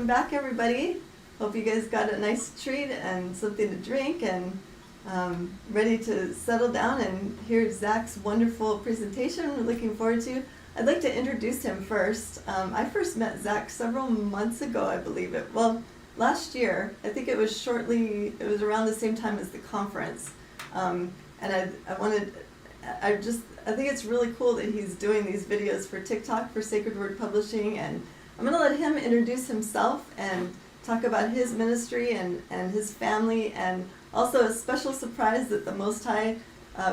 welcome back everybody. Hope you guys got a nice treat and something to drink and ready to settle down and hear Zach's wonderful presentation we're looking forward to. I'd like to introduce him first. I first met Zach several months ago, I believe it. Well, last year. I think it was around the same time as the conference. And I think it's really cool that he's doing these videos for TikTok for Sacred Word Publishing, and I'm going to let him introduce himself and talk about his ministry and his family, and also a special surprise that the Most High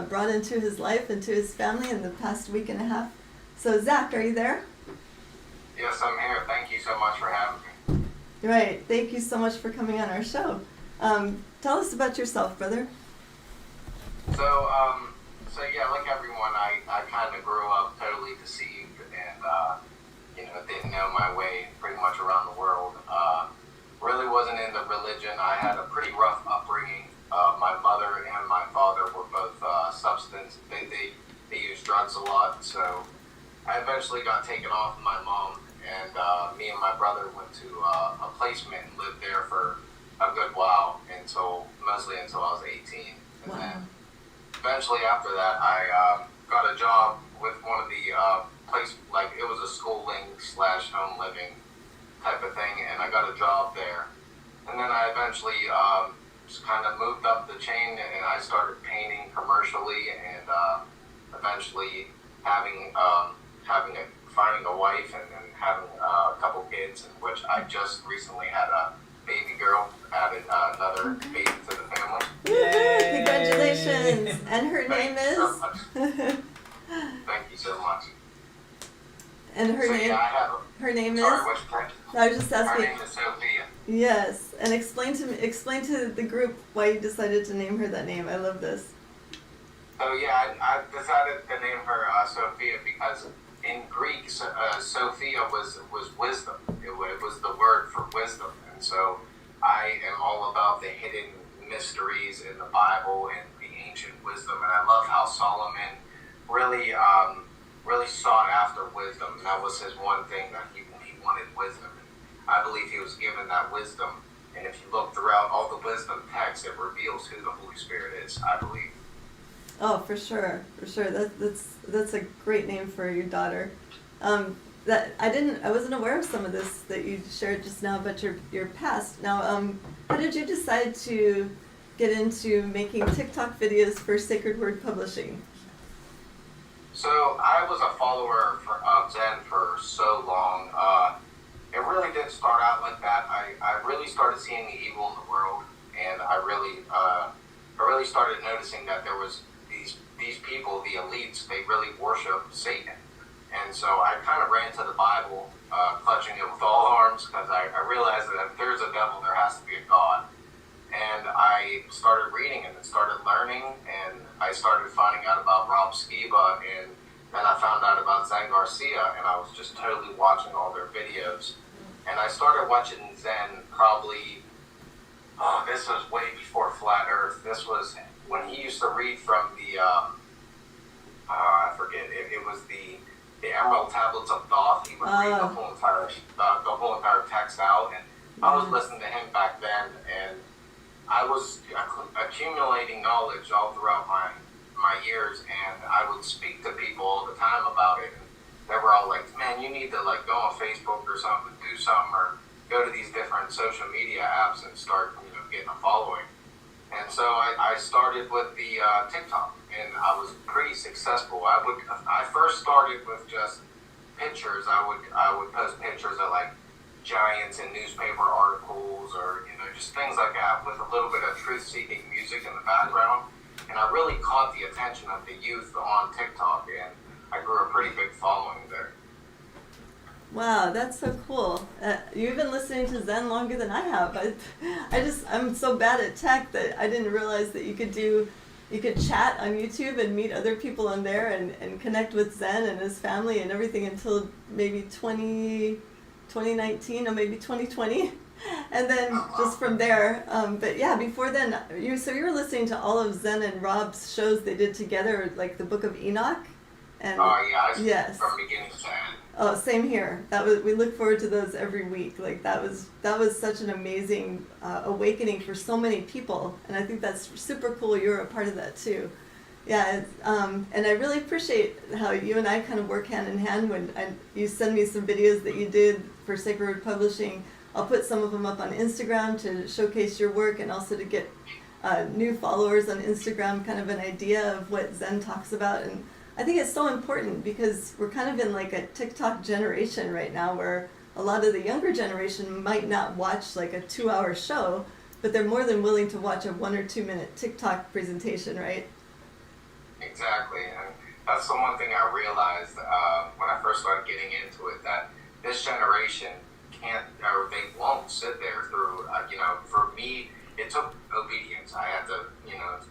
brought into his life, into his family in the past week and a half. So Zach, are you there? Yes, I'm here. Thank you so much for having me. Right. Thank you so much for coming on our show. Tell us about yourself, brother. So yeah, like everyone, I kind of grew up totally deceived and, didn't know my way pretty much around the world. Really wasn't into religion. I had a pretty rough upbringing. My mother and my father were both they used drugs a lot, so I eventually got taken off of my mom, and me and my brother went to a placement and lived there for a good while mostly until I was 18. And Wow. then eventually after that, I got a job with one of the it was a schooling/home living type of thing, and I got a job there. And then I eventually just kind of moved up the chain, and I started painting commercially, and eventually finding a wife, and then having a couple kids, in which I just recently had a baby girl, added another baby to the family. Woo-hoo, congratulations! And her name Thank you is? so much. Thank you so much. And her name? Yeah, her name sorry, is? which part? I was just Her asking. name is Sophia. Yes, and explain to the group why you decided to name her that name. I love this. So yeah, I decided to name her Sophia because in Greek, Sophia was wisdom. It was the word for wisdom, and so I am all about the hidden mysteries in the Bible and the ancient wisdom. And I love how Solomon really sought after wisdom. And that was his one thing, that he wanted wisdom. And I believe he was given that wisdom. And if you look throughout all the wisdom texts, it reveals who the Holy Spirit is, I believe. Oh, for sure. That's a great name for your daughter. I wasn't aware of some of this that you shared just now about your past. Now, how did you decide to get into making TikTok videos for Sacred Word Publishing? So I was a follower of Zen for so long. It really didn't start out like that. I really started seeing the evil in the world, and I really started noticing that there was these people, the elites, they really worship Satan. And so I kind of ran to the Bible, clutching it with all arms, because I realized that if there's a devil, there has to be a God. And I started reading and started learning, and I started finding out about Rob Skiba, and then I found out about Zen Garcia, and I was just totally watching all their videos. And I started watching Zen probably, this was way before Flat Earth. This was when he used to read from the, I forget, it was the Emerald Tablets of Thoth. He would read the whole entire text out, and I was listening to him back then, and I was accumulating knowledge all throughout my years, and I would speak to people all the time about it, and they were all like, man, you need to go on Facebook or something, do something, or go to these different social media apps and start getting a following. And so I started with the TikTok, and I was pretty successful. I first started with just pictures. I would post pictures of giants in newspaper articles, or just things like that, with a little bit of truth-seeking music in the background. And I really caught the attention of the youth on TikTok, and I grew a pretty big following there. Wow, that's so cool. You've been listening to Zen longer than I have. I'm so bad at tech that I didn't realize that you could chat on YouTube and meet other people on there and connect with Zen and his family and everything until maybe 2019 or maybe 2020. And then just from there, but yeah, before then, you were listening to all of Zen and Rob's shows they did together, like the Book of Enoch, And yeah, I see yes. from beginning to end. Oh, same here. We look forward to those every week. Like that was such an amazing awakening for so many people, and I think that's super cool. You're a part of that too. Yeah, and I really appreciate how you and I kind of work hand in hand when you send me some videos that you did for Sacred Word Publishing. I'll put some of them up on Instagram to showcase your work and also to get new followers on Instagram, kind of an idea of what Zen talks about. And I think it's so important because we're kind of in like a TikTok generation right now where a lot of the younger generation might not watch like a 2-hour show, but they're more than willing to watch a 1 or 2 minute TikTok presentation, right? Exactly, and that's the one thing I realized when I first started getting into it, that this generation can't, or they won't sit there through, for me, it took obedience. I had to,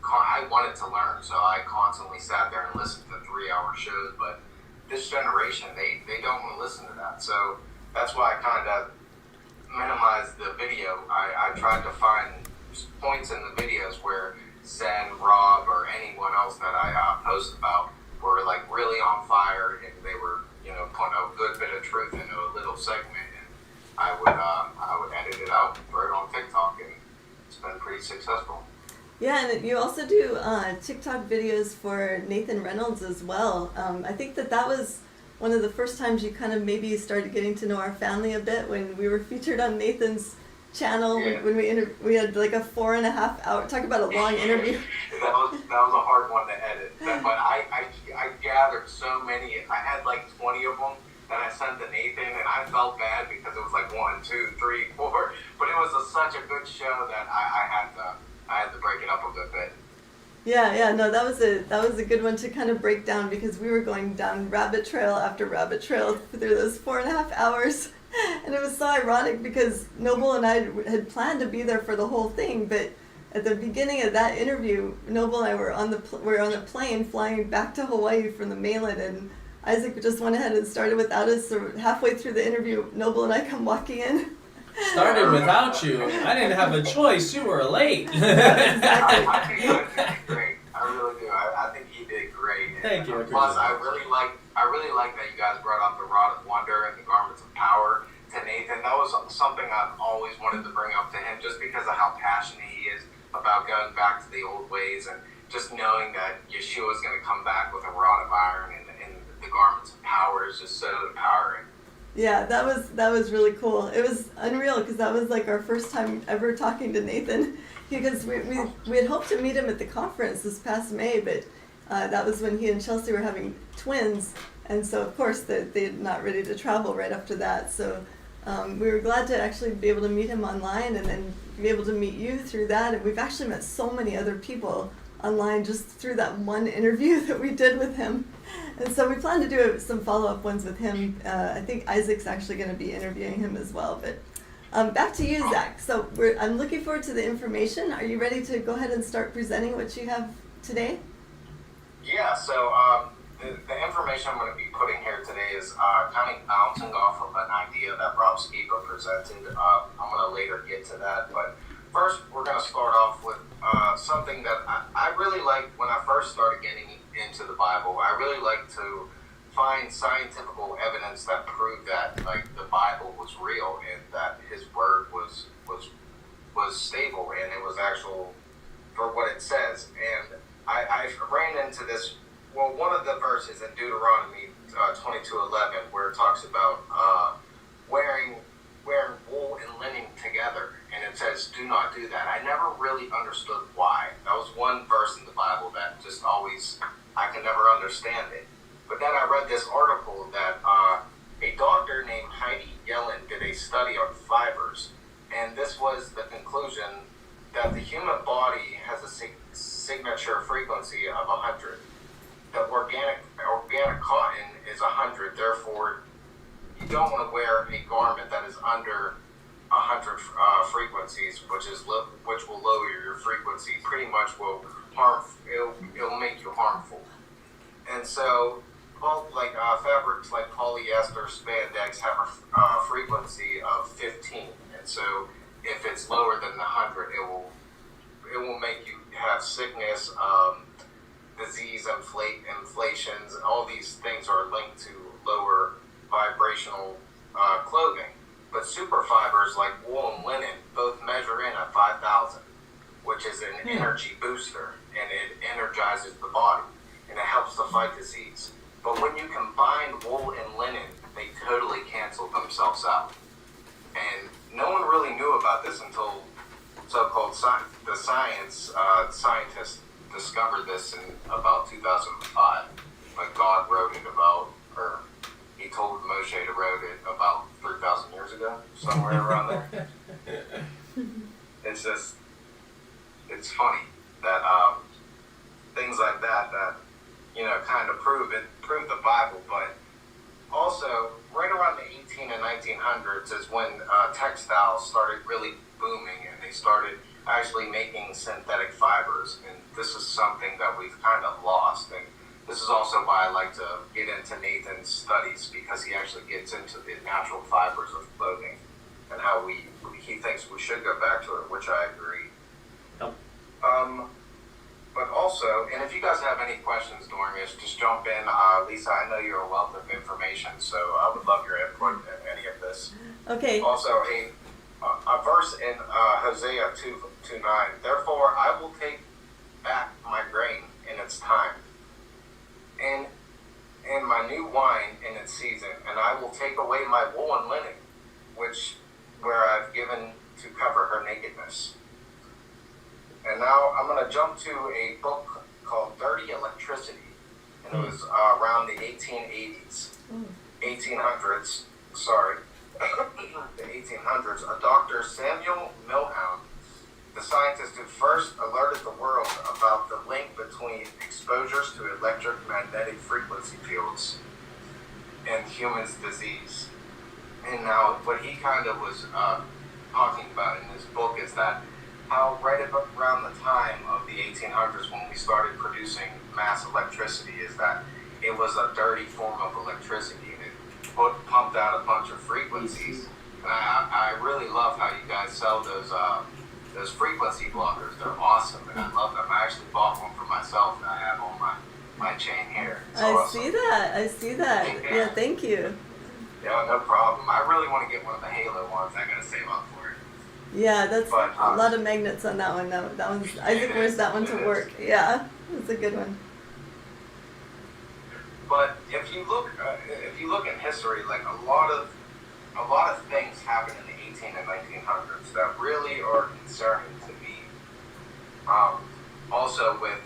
I wanted to learn, so I constantly sat there and listened to 3-hour shows, but this generation, they don't want to listen to that, so that's why I kind of minimized the video. I tried to find points in the videos where Zen, Rob, or anyone else that I post about were like really on fire, and they were, putting a good bit of truth into a little segment, and I would edit it out and throw it on TikTok, and it's been pretty successful. Yeah, and you also do TikTok videos for Nathan Reynolds as well. I think that was one of the first times you kind of maybe started getting to know our family a bit when we were featured on Nathan's channel. Yeah. When we had like a 4.5 hour, talk about a long interview. that was a hard one to edit, but I gathered so many. I had like 20 of them that I sent to Nathan, and I felt bad because it was like 1, 2, 3, 4. But it was such a good show that I had to break it up a good bit. Yeah, no, that was a good one to kind of break down because we were going down rabbit trail after rabbit trail through those 4.5 hours. And it was so ironic because Noble and I had planned to be there for the whole thing, but at the beginning of that interview, Noble and I were on the plane flying back to Hawaii from the mainland, and Isaac just went ahead and started without us. So halfway through the interview, Noble and I come walking in. Started without you. I didn't have a choice. You were late. Exactly. I think he did great. I really do. I think he did great. Thank you. Plus, I really like that you guys brought up the Rod of Wonder and the Garments of Power to Nathan. That was something I've always wanted to bring up to him, just because of how passionate he is about going back to the old ways, and just knowing that Yeshua is going to come back with a rod of iron, and the Garments of Power is just so empowering. Yeah, that was really cool. It was unreal because that was like our first time ever talking to Nathan, because we had hoped to meet him at the conference this past May, but that was when he and Chelsea were having twins, and so of course they're not ready to travel right after that. So we were glad to actually be able to meet him online and then be able to meet you through that. And we've actually met so many other people online just through that one interview that we did with him. And so we plan to do some follow-up ones with him. I think Isaac's actually going to be interviewing him as well. But back to you, Zach. So I'm looking forward to the information. Are you ready to go ahead and start presenting what you have today? Yeah, so the information I'm going to be putting here today is kind of bouncing off of an idea that Rob Skiba presented. I'm going to later get to that, but first we're going to start off with something that I really like. When I first started getting into the Bible, I really like to find scientific evidence that proved that like the Bible was real and that His word was stable and it was actual for what it says. And I ran into this. Well, one of the verses in Deuteronomy 22:11 where it talks about wearing wool and linen together, and it says, "Do not do that." I never really understood why. That was one verse in the Bible that just always I could never understand it. But then I read this article that a doctor named Heidi Yellen did a study on fibers, and this was the conclusion that the human body has a signature frequency of 100. The organic cotton is 100. Therefore, you don't want to wear a garment that is under 100 frequencies, which will lower your frequency. Pretty much will harm. It'll make you harmful. And so, fabrics like polyester, spandex have a frequency of 15. And so, if it's lower than the 100, it will make you have sickness. disease, inflations, all these things are linked to lower vibrational clothing. But superfibers like wool and linen both measure in at 5,000, which is an energy booster, and it energizes the body, and it helps to fight disease. But when you combine wool and linen, they totally cancel themselves out. And no one really knew about this until so-called scientists discovered this in about 2005. But God wrote it about, or he told Moshe to wrote it about 3,000 years ago, somewhere around there. It's just, it's funny that things like that kind of prove the Bible. But also, right around the 18 and 1900s is when textiles started really booming, and they started actually making synthetic fibers. And this is something that we've kind of lost. And this is also why I like to get into Nathan's studies, because he actually gets into the natural fibers of clothing and how he thinks we should go back to it, which I agree. Yep. But also, and if you guys have any questions during this, just jump in. Lisa, I know you're a wealth of information, so I would love your input in any of this. Okay. Also, a verse in Hosea 2:9. Therefore, I will take back my grain in its time, and my new wine in its season, and I will take away my wool and linen, where I've given to cover her nakedness. And now I'm going to jump to a book called Dirty Electricity, and it was around the 1880s, 1800s. Sorry, the 1800s. A Dr. Samuel Milhouse, the scientist who first alerted the world about the link between exposures to electromagnetic frequency fields and humans' disease. And now, what he kind of was talking about in his book is that how right around the time of the 1800s, when we started producing mass electricity, is that it was a dirty form of electricity, and it pumped out a bunch of frequencies. And I really love how you guys sell those frequency blockers. They're awesome, and I love them. I actually bought one for myself that I have on my chain here. It's awesome. I see that. Yeah, thank you. Yeah, no problem. I really want to get one of the Halo ones. I gotta save up for it. Yeah, that's a lot of magnets on that one. That one's, Isaac wears that one to work. Yeah, that's a good one. But if you look in history, like a lot of things happened in the 18 and 1900s that really are concerning to me. Also with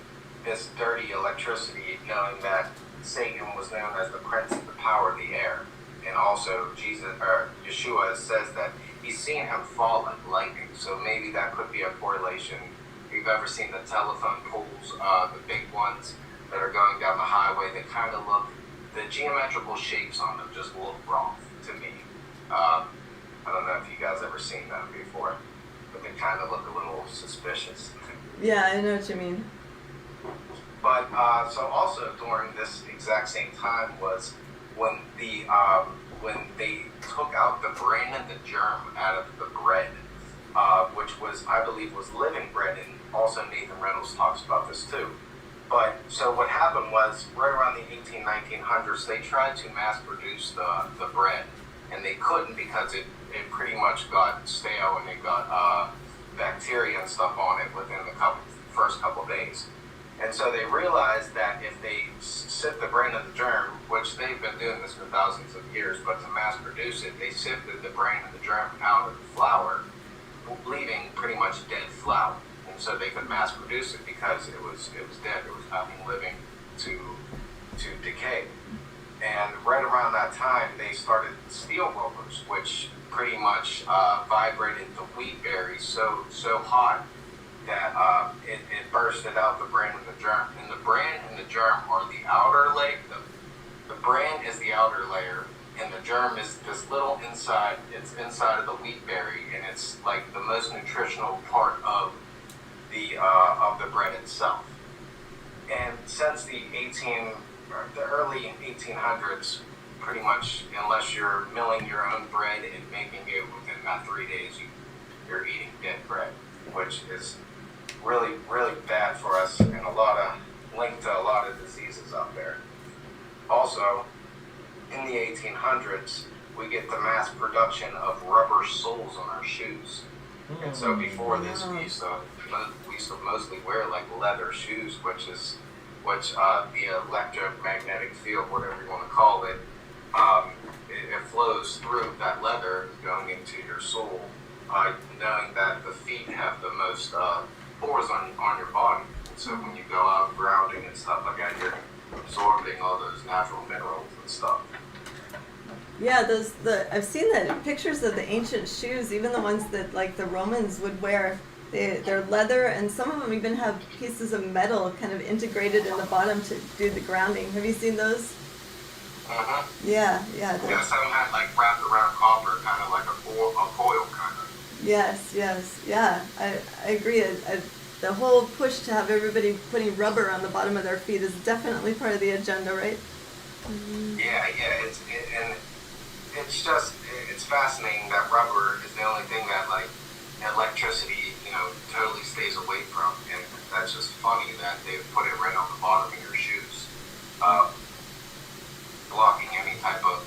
this dirty electricity, knowing that Satan was known as the prince of the power of the air, and also Yeshua says that he's seen him fall like lightning. So maybe that could be a correlation. If you've ever seen the telephone poles, the big ones that are going down the highway, they kind of look, the geometrical shapes on them just look wrong to me. I don't know if you guys ever seen them before, but they kind of look a little suspicious. Yeah, I know what you mean. But so also during this exact same time was when they took out the brain and the germ out of the bread, which was, I believe, was living bread, and also Nathan Reynolds talks about this too. But so what happened was, right around the 1900s, they tried to mass produce the bread, and they couldn't because it pretty much got stale, and it got bacteria and stuff on it within the first couple of days. And so they realized that if they sift the brain and the germ, which they've been doing this for thousands of years, but to mass produce it, they sifted the brain and the germ out of the flour, leaving pretty much dead flour. And so they could mass produce it because it was dead. There was nothing living to decay. And right around that time, they started steel rollers, which pretty much vibrated the wheat berries so hot that it bursted out the bran and the germ. And the bran and the germ are the outer layer. The bran is the outer layer, and the germ is this little inside. It's inside of the wheat berry, and it's like the most nutritional part of the bread itself. And since the early 1800s, pretty much, unless you're milling your own bread and making it within about 3 days, you're eating dead bread, which is really, really bad for us in a lot of linked to a lot of diseases out there. Also, in the 1800s, we get the mass production of rubber soles on our shoes. And so before this, we used to mostly wear like leather shoes, which the electromagnetic field, whatever you want to call it, it flows through that leather going into your sole, knowing that the feet have the most pores on your body. And so when you go out grounding and stuff like that, you're absorbing all those natural minerals and stuff. Yeah, I've seen that pictures of the ancient shoes, even the ones that like the Romans would wear. They're leather, and some of them even have pieces of metal kind of integrated in the bottom to do the grounding. Have you seen those? Yeah. Yeah, some had like wrapped around copper, kind of like a coil kind of. Yes, yeah. I agree. The whole push to have everybody putting rubber on the bottom of their feet is definitely part of the agenda, right? Yeah. It's fascinating that rubber is the only thing that like electricity, totally stays away from, and that's just funny that they put it right on the bottom of your shoes, blocking any type of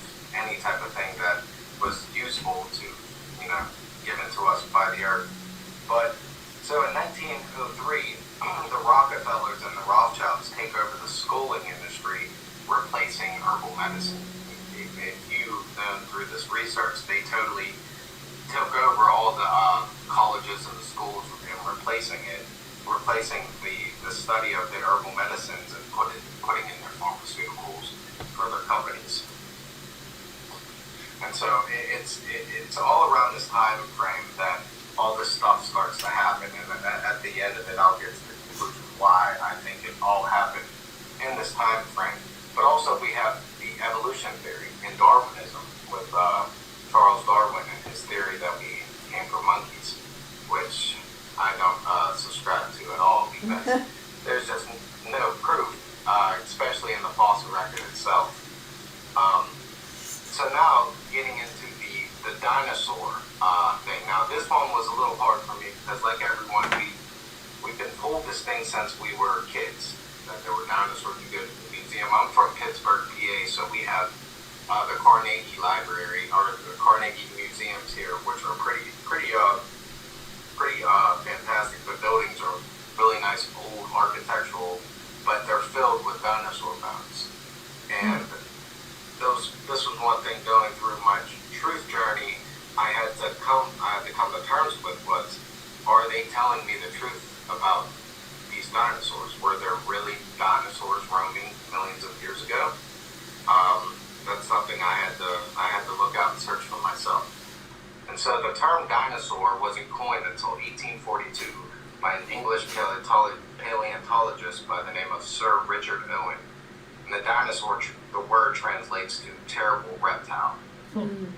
thing that was useful to, given to us by the earth. But so in 1903, the Rockefellers and the Rothschilds take over the schooling industry, replacing herbal medicine. If you've known through this research, they totally took over all the colleges and the schools and replacing the study of the herbal medicines and putting in their pharmaceuticals for their companies. And so it's all around this time frame that all this stuff starts to happen, and at the end of it, I'll get to the conclusion why I think it all happened in this time frame. But also we have the evolution theory in Darwinism with Charles Darwin and his theory that we came from monkeys, which I don't subscribe to at all, because there's just no proof, especially in the fossil record itself. So now getting into the dinosaur thing. Now this one was a little hard for me because, like everyone, we've been told this thing since we were kids that there were dinosaurs. You go to the museum. I'm from Pittsburgh, PA, so we have the Carnegie Library or the Carnegie Museums here, which are pretty fantastic. The buildings are really nice, old architectural, but they're filled with dinosaur bones. And this was one thing going through my truth journey. I had to come to terms with was, are they telling me the truth about these dinosaurs? Were there really dinosaurs roaming millions of years ago? That's something I had to look out and search for myself. And so the term dinosaur wasn't coined until 1842 by an English paleontologist by the name of Sir Richard Owen. And the dinosaur, the word translates to terrible reptile. And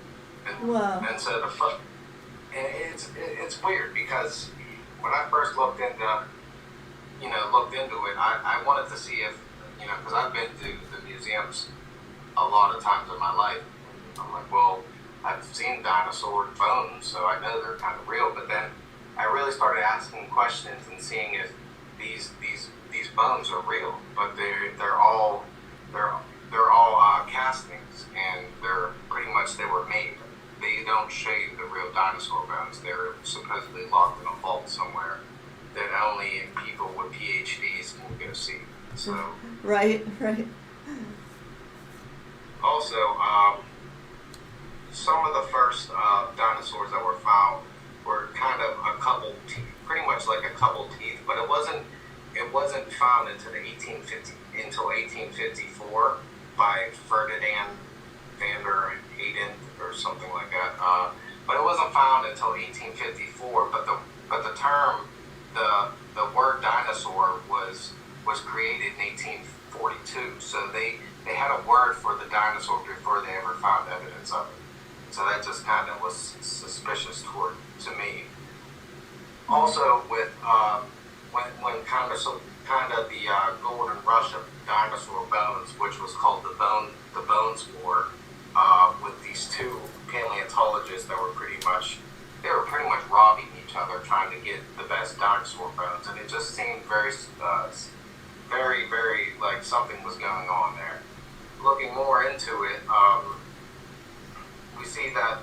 so it's weird because when I first looked into it, I wanted to see if, because I've been to the museums a lot of times in my life. I'm like, well, I've seen dinosaur bones, so I know they're kind of real. But then I really started asking questions and seeing if these bones are real. But they're all castings, and they were made. They don't show you the real dinosaur bones. They're supposedly locked in a vault somewhere that only people with PhDs can go see. So right. Also, some of the first dinosaurs that were found were kind of a couple teeth, pretty much like a couple teeth, but it wasn't found until 1854 by Ferdinand van der Hayden or something like that. But it wasn't found until 1854. But the term, the word dinosaur was created in 1842. So they had a word for the dinosaur before they ever found evidence of it. So that just kind of was suspicious to me. Also, with when kind of the golden rush of dinosaur bones, which was called the Bones War, with these two paleontologists that were pretty much robbing each other, trying to get the best dinosaur bones, and it just seemed very very, very, like, something was going on there. Looking more into it, we see that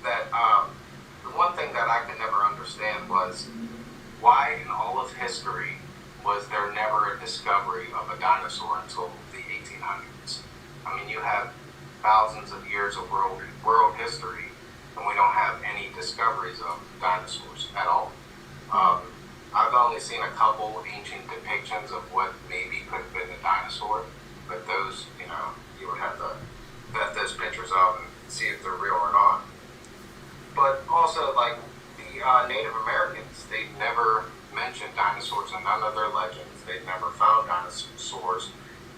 the one thing that I could never understand was why in all of history was there never a discovery of a dinosaur until the 1800s? I mean, you have thousands of years of world history, and we don't have any discoveries of dinosaurs at all. I've only seen a couple ancient depictions of what maybe could have been a dinosaur, but those, you would have to vet those pictures out and see if they're real or not. But also, like, the Native Americans, they never mentioned dinosaurs in none of their legends. They never found dinosaurs.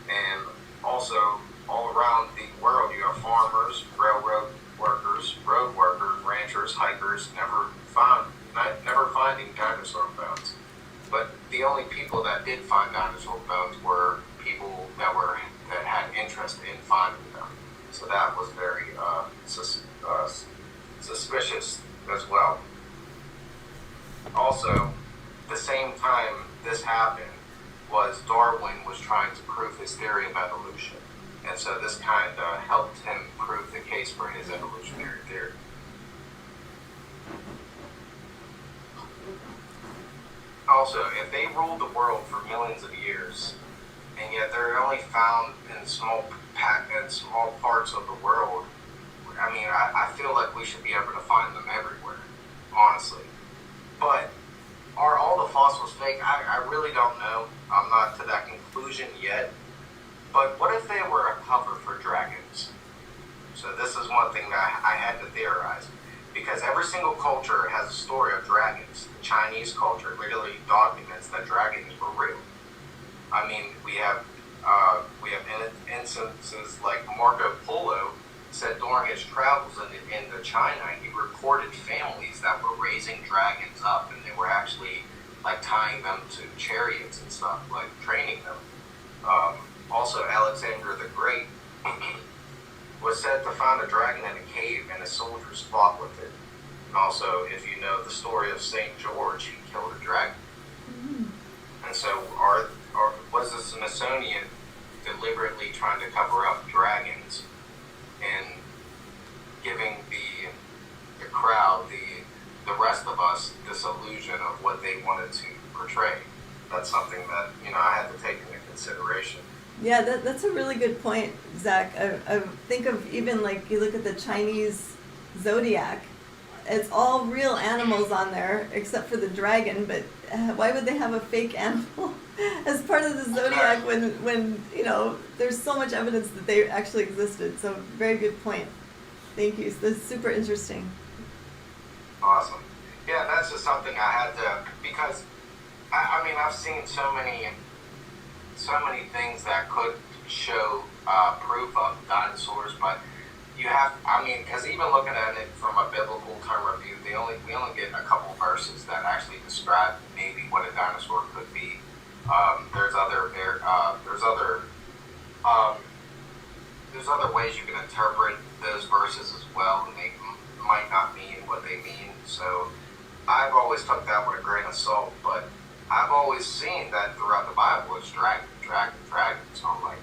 And also, all around the world, you have farmers, railroad workers, road workers, ranchers, hikers, never finding dinosaur bones. But the only people that did find dinosaur bones were people that had interest in finding them. So that was very suspicious as well. Also, the same time this happened was Darwin was trying to prove his theory of evolution. And so this kind of helped him prove the case for his evolutionary theory. Also, if they ruled the world for millions of years, and yet they're only found in small parts of the world, I mean, I feel like we should be able to find them everywhere, honestly. But are all the fossils fake? I really don't know. I'm not to that conclusion yet. But what if they were a cover for dragons? So this is one thing that I had to theorize. Because every single culture has a story of dragons. The Chinese culture literally documents that dragons were real. I mean, we have instances like Marco Polo said during his travels into China, he reported families that were raising dragons up, and they were actually like tying them to chariots and stuff, like training them. Also, Alexander the Great was said to find a dragon in a cave, and his soldiers fought with it. And also, if you know the story of St. George, he killed a dragon. And so, was the Smithsonian deliberately trying to cover up dragons and giving the crowd, the rest of us, this illusion of what they wanted to portray? That's something that I had to take into consideration. Yeah, that's a really good point, Zach. I think of even like you look at the Chinese zodiac, it's all real animals on there except for the dragon, but why would they have a fake animal as part of the zodiac when there's so much evidence that they actually existed? So very good point. Thank you. That's super interesting. Awesome. Yeah, that's just something I had to, because I mean, I've seen so many things that could show proof of dinosaurs, but because even looking at it from a biblical term of view, we only get a couple verses that actually describe maybe what a dinosaur could be. There's other ways you can interpret those verses as well, and they might not mean what they mean. So I've always took that with a grain of salt, but I've always seen that throughout the Bible it's dragons. So I'm like,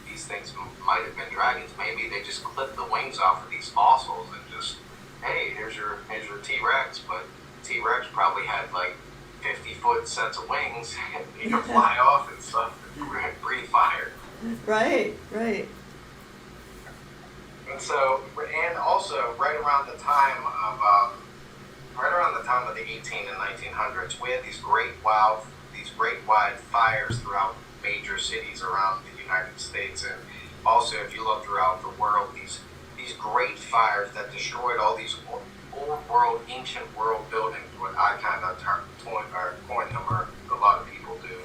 these things might have been dragons. Maybe they just clipped the wings off of these fossils and just, hey, here's your T-Rex. But T-Rex probably had like 50-foot sets of wings. He could fly off and stuff and breathe fire. Right. And so, and also right around the time of the 18 and 1900s, we had these great wide fires throughout major cities around the United States, and also if you look throughout the world, these great fires that destroyed all these ancient world buildings. What I kind of coined them, or a lot of people do.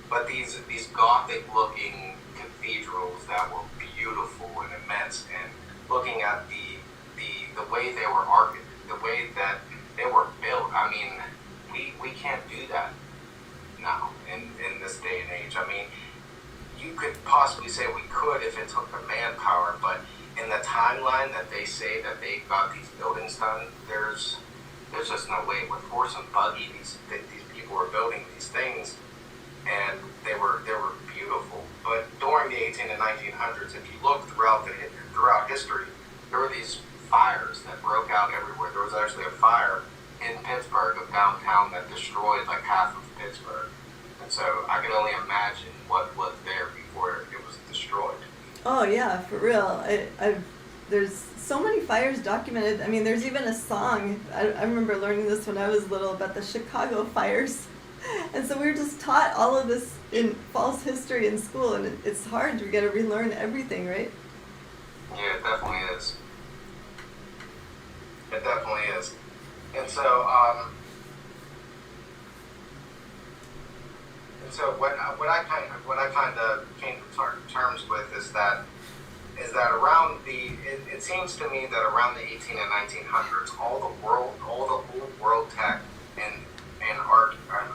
But these Gothic-looking cathedrals that were beautiful and immense, and looking at the way they were the way that they were built. I mean, we can't do that now in this day and age. I mean, you could possibly say we could if it took the manpower, but in the timeline that they say that they got these buildings done, there's just no way. With horse and buggy, these people are building these things, and they were beautiful. But during the 18 and 1900s, if you look throughout history, there were these fires that broke out everywhere. There was actually a fire in Pittsburgh of downtown that destroyed like half of Pittsburgh. And so I can only imagine what was there before it was destroyed. Oh yeah, for real. There's so many fires documented. I mean, there's even a song. I remember learning this when I was little about the Chicago fires. And so we were just taught all of this in false history in school, and it's hard. We got to relearn everything, right? Yeah, it definitely is. It definitely is. And so, what I kind of came to terms with is that around it seems to me that around the 18 and 1900s, all the old world tech and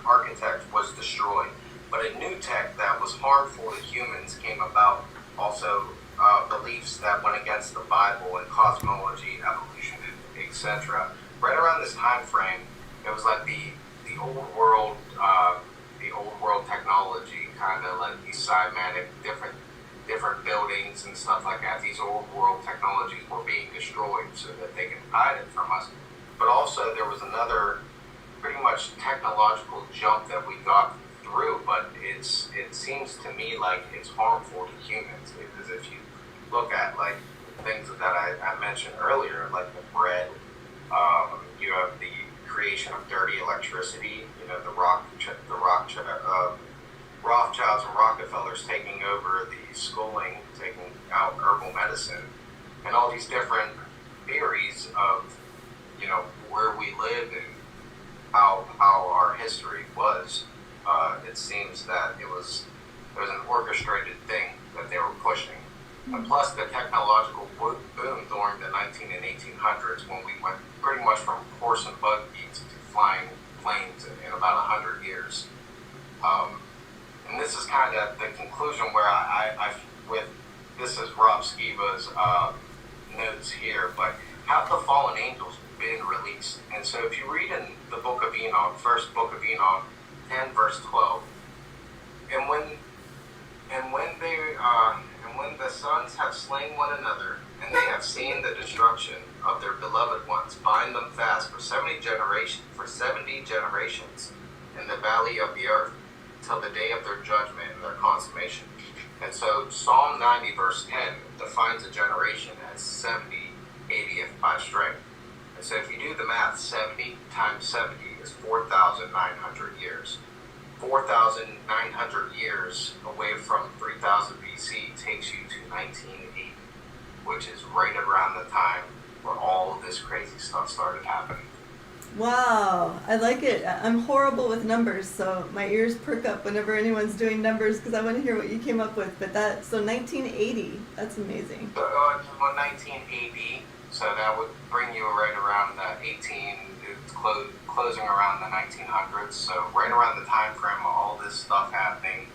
architect was destroyed, but a new tech that was harmful to humans came about. Also, beliefs that went against the Bible and cosmology, evolution, etc. Right around this time frame, it was like the old world technology, kind of like these cymatic different buildings and stuff like that. These old world technologies were being destroyed so that they can hide it from us. But also there was another pretty much technological jump that we got through, but it seems to me like it's harmful to humans, because if you look at like things that I mentioned earlier, like the bread, you have the creation of dirty electricity, Rothschilds and Rockefellers taking over the schooling, taking out herbal medicine, and all these different theories of, where we live and how our history was. It seems that it was an orchestrated thing that they were pushing. And plus the technological boom during the 19 and 1800s, when we went pretty much from horse and buggy to flying planes in about 100 years. And this is kind of the conclusion where this is Rob Skiba's notes here, but have the fallen angels been released? And so if you read in the book of Enoch, first book of Enoch, 10 verse 12, and when the sons have slain one another, and they have seen the destruction of their beloved ones, bind them fast for 70 generations in the valley of the earth, till the day of their judgment and their consummation. And so Psalm 90 verse 10 defines a generation as 70 80th by strength. And so if you do the math, 70 times 70 is 4,900 years. 4,900 years away from 3000 BC takes you to 1980, which is right around the time where all of this crazy stuff started happening. Wow, I like it. I'm horrible with numbers, so my ears perk up whenever anyone's doing numbers because I want to hear what you came up with. But so 1980, that's amazing. So 1980, so that would bring you right around the closing around the 1900s. So right around the time frame of all this stuff happening,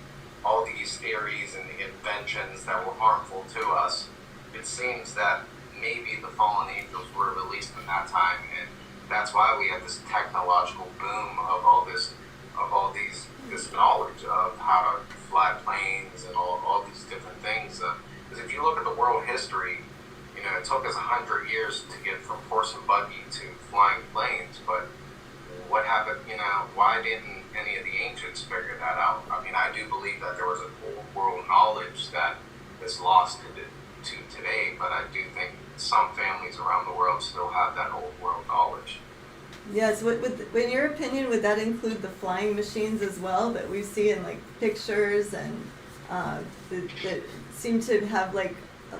all these theories and the inventions that were harmful to us, it seems that maybe the fallen angels were released in that time, and that's why we have this technological boom of this knowledge of how to fly planes and all these different things. Because if you look at the world history, it took us 100 years to get from horse and buggy to flying planes, but what happened, why didn't any of the ancients figure that out? I mean, I do believe that there was an old world knowledge that is lost to today, but I do think some families around the world still have that old world knowledge. Yes, in your opinion, would that include the flying machines as well that we see in like pictures and that seem to have like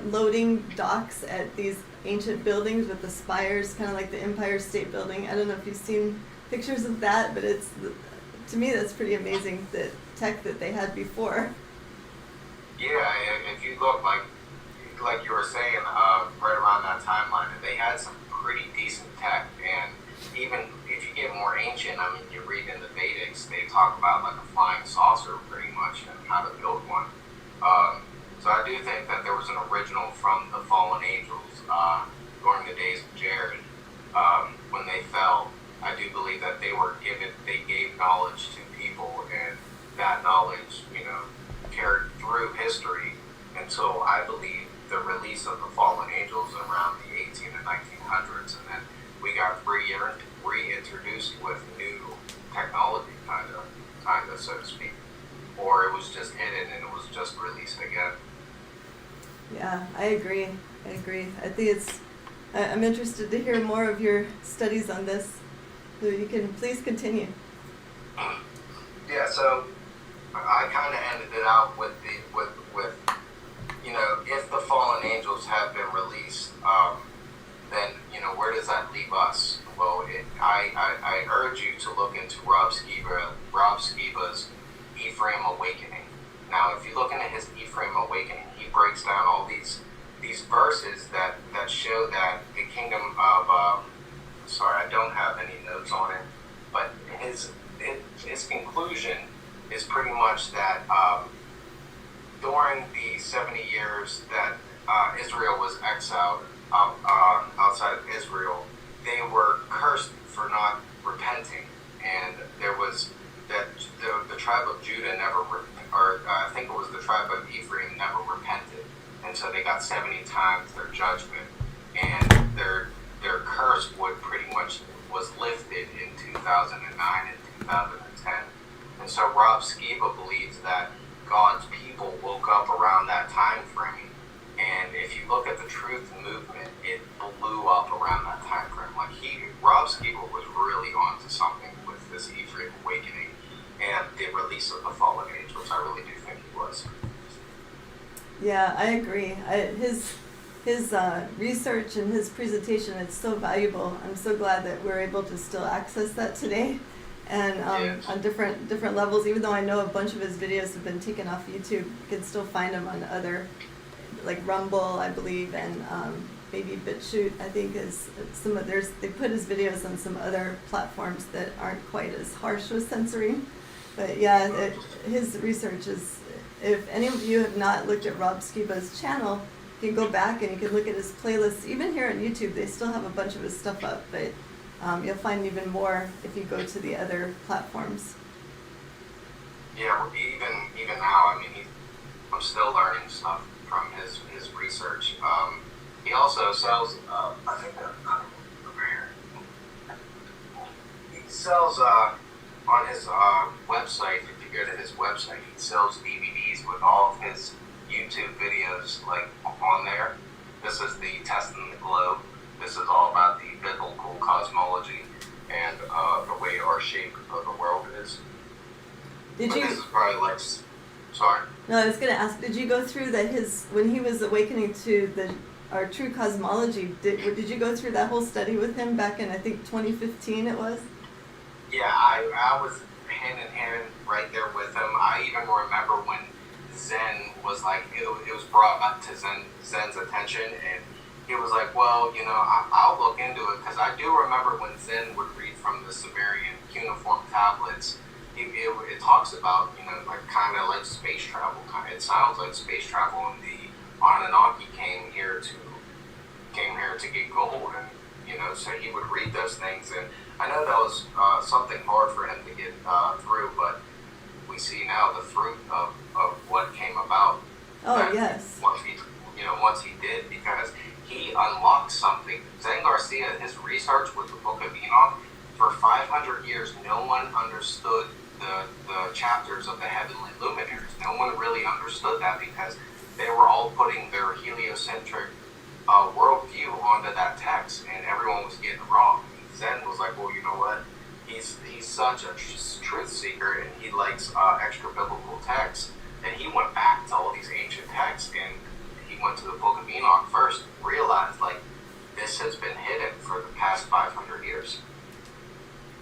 loading docks at these ancient buildings with the spires, kind of like the Empire State Building? I don't know if you've seen pictures of that, but to me that's pretty amazing, the tech that they had before. Yeah, if you look like you were saying, right around that timeline, they had some pretty decent tech. And even if you get more ancient, I mean, you read in the Vedics, they talk about like a flying saucer pretty much and how to build one. So I do think that there was an original from the fallen angels during the days of Jared. When they fell, I do believe that they gave knowledge to people, and that knowledge, carried through history until I believe the release of the fallen angels around the 18 and 1900s, and then we got reintroduced with new technology, kind of, so to speak, or it was just hidden and it was just released again. Yeah, I agree. I think I'm interested to hear more of your studies on this. So you can please continue. Yeah, so I kind of ended it out with if the fallen angels have been released, then where does that leave us? Well, I urge you to look into Rob Skiba's Ephraim Awakening. Now, if you look into his Ephraim Awakening, he breaks down all these verses that show that the kingdom of sorry, I don't have any notes on it, but his conclusion is pretty much that during the 70 years that Israel was exiled outside of Israel, they were cursed for not repenting, and there was that the tribe of Judah I think it was the tribe of Ephraim never repented, and so they got 70 times their judgment, and their curse was lifted in 2009 and 2010. And so Rob Skiba believes that God's people woke up around that time frame, and if you look at the truth movement, it blew up around that time frame. Like Rob Skiba was really onto something with this Ephraim Awakening and the release of the fallen angels. I really do think he was. Yeah, I agree. His research and his presentation is so valuable. I'm so glad that we're able to still access that today, and Yes. on different levels. Even though I know a bunch of his videos have been taken off YouTube, you can still find them on other, like Rumble, I believe, and maybe BitChute. I think is some of they put his videos on some other platforms that aren't quite as harsh with censoring. But yeah, his research is. If any of you have not looked at Rob Skiba's channel, you can go back and you can look at his playlists. Even here on YouTube, they still have a bunch of his stuff up, but you'll find even more if you go to the other platforms. Yeah, even now, I mean, I'm still learning stuff from his research. He also sells, I think over here. He sells on his website. If you go to his website, he sells DVDs with all of his YouTube videos like on there. This is the Testing the Globe. This is all about the biblical cosmology and the way our shape of the world is. Did But you? This is probably like, sorry. No, I was going to ask. Did you go through when he was awakening to our true cosmology? Did you go through that whole study with him back in, I think, 2015? It was. Yeah, I was hand in hand right there with him. I even remember when Zen was like, it was brought up to Zen's attention, and he was like, well, I'll look into it, because I do remember when Zen would read from the Sumerian cuneiform tablets, it talks about, like kind of like space travel. It sounds like space travel, and the Anunnaki came here to get gold, and so he would read those things, and I know that was something hard for him to get through, but we see now the fruit of what came about. Oh, yes. Once he did, because he unlocked something. Zen Garcia, his research with the Book of Enoch, for 500 years, no one understood the chapters of the heavenly luminaries. No one really understood that, because they were all putting their heliocentric worldview onto that text, and everyone was getting it wrong. Zen was like, well, you know what? He's such a truth seeker, and he likes extra biblical texts. And he went back to all these ancient texts, and he went to the Book of Enoch first, and realized like this has been hidden for the past 500 years.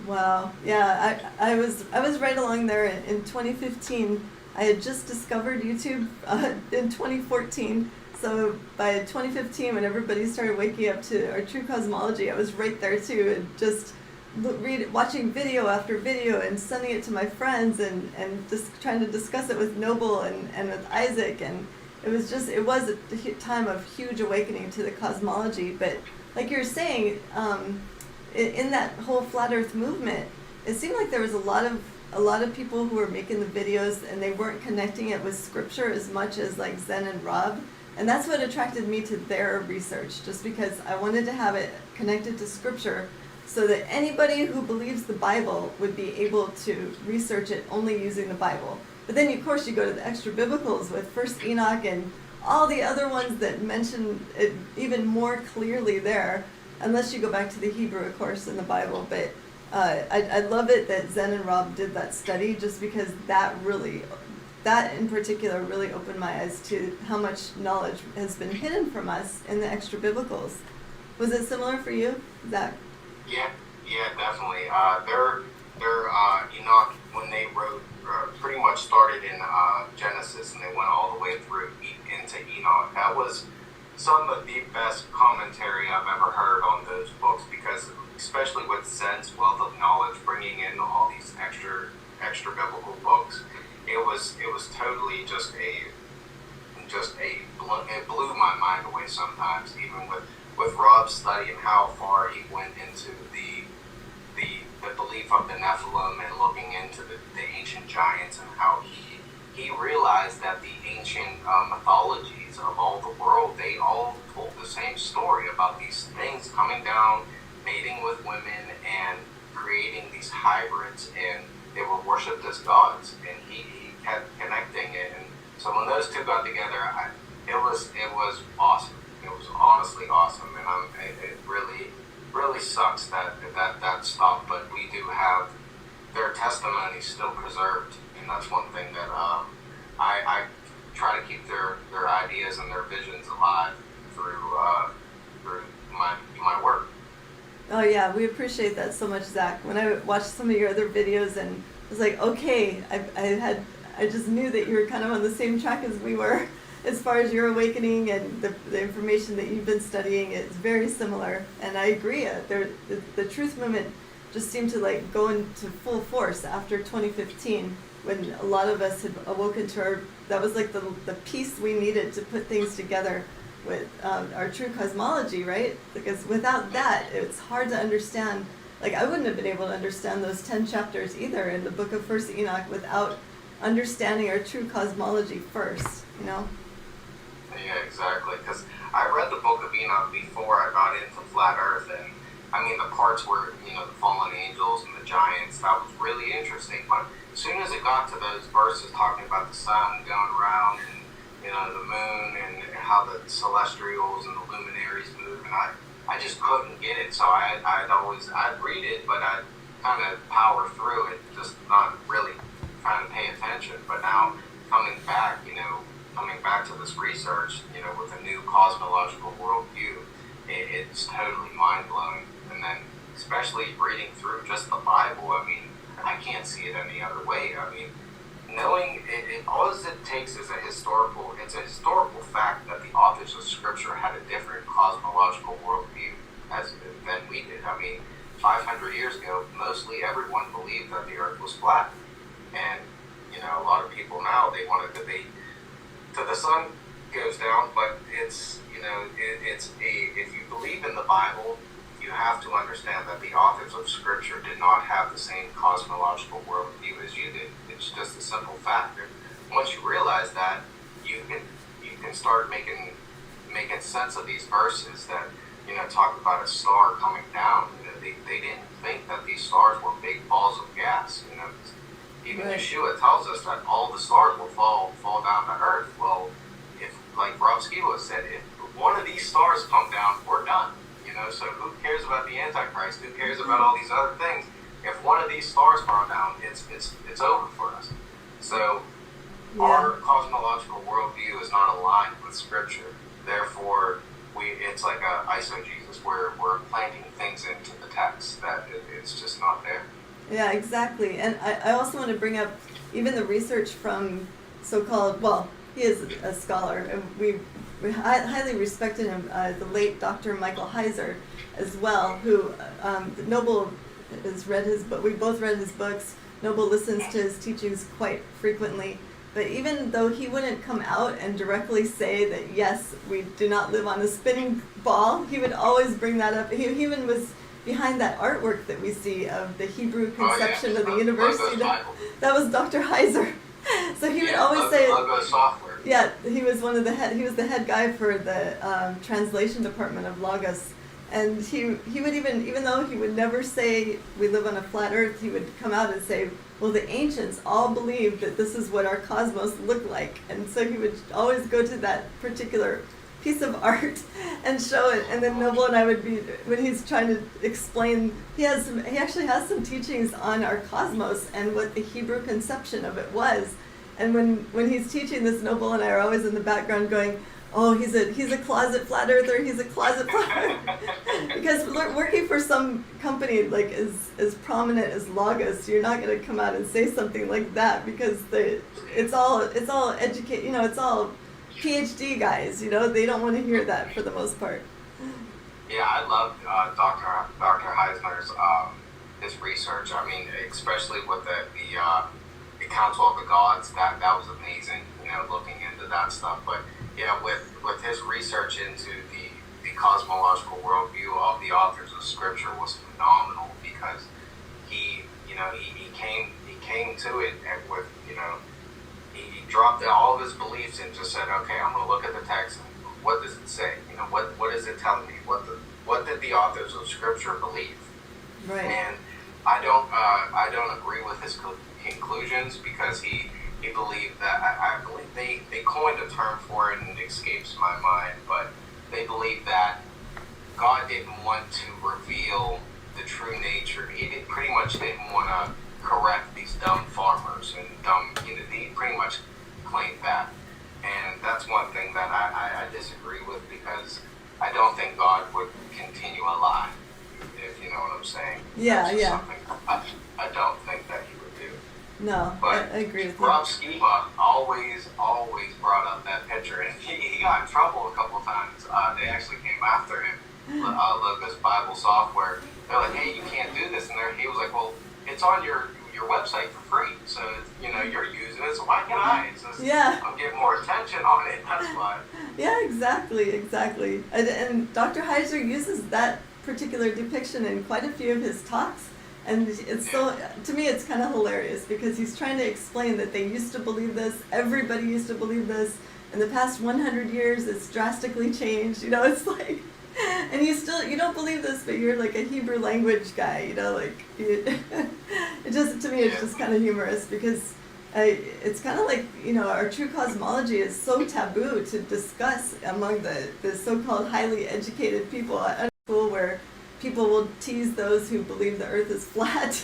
Wow. Yeah, I was right along there in 2015. I had just discovered YouTube in 2014. So by 2015, when everybody started waking up to our true cosmology, I was right there too, and just watching video after video and sending it to my friends, and just trying to discuss it with Noble and with Isaac. And it was a time of huge awakening to the cosmology. But like you're saying, in that whole flat Earth movement, it seemed like there was a lot of a lot of people who were making the videos and they weren't connecting it with scripture as much as like Zen and Rob. And that's what attracted me to their research, just because I wanted to have it connected to scripture so that anybody who believes the Bible would be able to research it only using the Bible. But then, of course, you go to the extra biblicals with First Enoch and all the other ones that mention it even more clearly there, unless you go back to the Hebrew, of course, in the Bible. But I love it that Zen and Rob did that study, just because that in particular really opened my eyes to how much knowledge has been hidden from us in the extra biblicals. Was it similar for you, Zach? Yeah, definitely. Their Enoch, when they wrote, pretty much started in Genesis and they went all the way through into Enoch. That was some of the best commentary I've ever heard on those books, because especially with Zen's wealth of knowledge, bringing in all these extra biblical books, it was totally it blew my mind away sometimes, even with Rob's study and how far he went into the belief of the Nephilim and looking into the ancient giants, and how he realized that the ancient mythologies of all the world, they all told the same story about these things coming down, mating with women, and creating these hybrids, and they were worshipped as gods, and he kept connecting it. And so when those two got together, it was awesome. It was honestly awesome, and it really sucks that stopped, but we do have their testimony still preserved, and that's one thing that I try to keep their ideas and their visions alive through my work. Oh yeah, we appreciate that so much, Zach. When I watched some of your other videos and was like, okay, I just knew that you were kind of on the same track as we were, as far as your awakening and the information that you've been studying. It's very similar, and I agree. The truth movement just seemed to like go into full force after 2015, when a lot of us had awoken to that was like the piece we needed to put things together with our true cosmology, right? Because without that, it's hard to understand. Like, I wouldn't have been able to understand those 10 chapters either in the book of First Enoch without understanding our true cosmology first, you know? Yeah, exactly. Because I read the book of Enoch before I got into Flat Earth, and I mean, the parts where, the fallen angels and the giants, that was really interesting. But as soon as it got to those verses talking about the sun going around and, the moon and how the celestials and the luminaries move, and I just couldn't get it. So I'd read it, but I'd kind of power through it, just not really trying to pay attention. But now coming back to this research, with a new cosmological worldview, it's totally mind-blowing. And then especially reading through just the Bible, I mean, I can't see it any other way. I mean, knowing it all it takes is a historical fact that the authors of Scripture had a different cosmological worldview than we did. I mean, 500 years ago, mostly everyone believed that the Earth was flat, and a lot of people now, they want to debate till the sun goes down. But it's if you believe in the Bible, you have to understand that the authors of Scripture did not have the same cosmological worldview as you did. It's just a simple fact. Once you realize that, you can start making sense of these verses that talk about a star coming down. They didn't think that these stars were big balls of gas. Even Right. Yeshua tells us that all the stars will fall down to earth. Well, if, like Rob Skiba said, if one of these stars come down, we're done. So who cares about the Antichrist? Who cares about all these other things? If one of these stars fall down, it's over for us. So our cosmological worldview is not aligned with Scripture. Therefore, it's like a eisegesis, where we're planting things into the text that it's just not there. Yeah, exactly. And I also want to bring up even the research from so-called, well, he is a scholar, and we highly respected him, the late Dr. Michael Heiser as well, who Noble has read his book. We both read his books. Noble listens to his teachings quite frequently. But even though he wouldn't come out and directly say that, yes, we do not live on a spinning ball, he would always bring that up. He even was behind that artwork that we see of the Hebrew Oh yeah, conception of the universe. Logos Bible. That was Dr. Heiser. So he would Yeah, always say, logo software. yeah, he was one of the head. He was the head guy for the translation department of Logos, and he would even though he would never say we live on a flat Earth, he would come out and say, well, the ancients all believed that this is what our cosmos looked like, and so he would always go to that particular piece of art and show it, and then Noble and I would be, when he's trying to explain, he actually has some teachings on our cosmos and what the Hebrew conception of it was, and when he's teaching this, Noble and I are always in the background going, oh, he's a closet flat earther, he's a closet flat earther. Because working for some company like as prominent as Logos, you're not going to come out and say something like that, because it's all educate, it's all PhD guys, they don't want to hear that for the most part. Yeah, I loved Dr. Heisner's his research. I mean, especially with the Council of the Gods, that was amazing. Looking into that stuff. But yeah, with his research into the cosmological worldview of the authors of Scripture was phenomenal, because he came to it and with he dropped all of his beliefs and just said, okay, I'm going to look at the text and what does it say? What is it telling me? What did the authors of Scripture believe? Right. And I don't agree with his conclusions, because he believed that I believe they coined a term for it and it escapes my mind, but they believed that God didn't want to reveal the true nature. He pretty much didn't want to correct these dumb farmers and he pretty much claimed that. And that's one thing that I disagree with, because I don't think God would continue a lie, if you know what I'm saying. Yeah, that's yeah. Something I don't think that he would do. No, But I agree with you. Rob Skiba always brought up that picture, and he got in trouble a couple of times. They actually came after him, Logos Bible software. They're like, hey, you can't do this, and he was like, well, it's on your website for free, so you're using it, so why can't I? It's just, Yeah. I'm getting more attention on it, that's why. Yeah, exactly. And Dr. Heiser uses that particular depiction in quite a few of his talks. And it's so, to me, it's kind of hilarious, because he's trying to explain that they used to believe this, everybody used to believe this. In the past 100 years, it's drastically changed. It's like, and you don't believe this, but you're like a Hebrew language guy. It just, to me, it's just kind of humorous, because it's kind of like, our true cosmology is so taboo to discuss among the so-called highly educated people at school, where people will tease those who believe the earth is flat.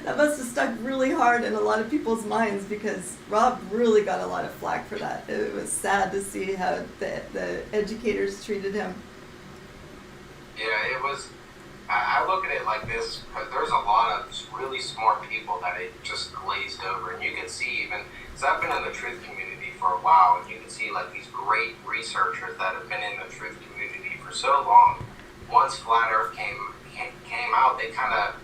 That must have stuck really hard in a lot of people's minds, because Rob really got a lot of flack for that. It was sad to see how the educators treated him. Yeah, it was. I look at it like this, because there's a lot of really smart people that it just glazed over, and you can see even, because I've been in the truth community for a while, and you can see like these great researchers that have been in the truth community for so long. Once Flat Earth came out, they kind of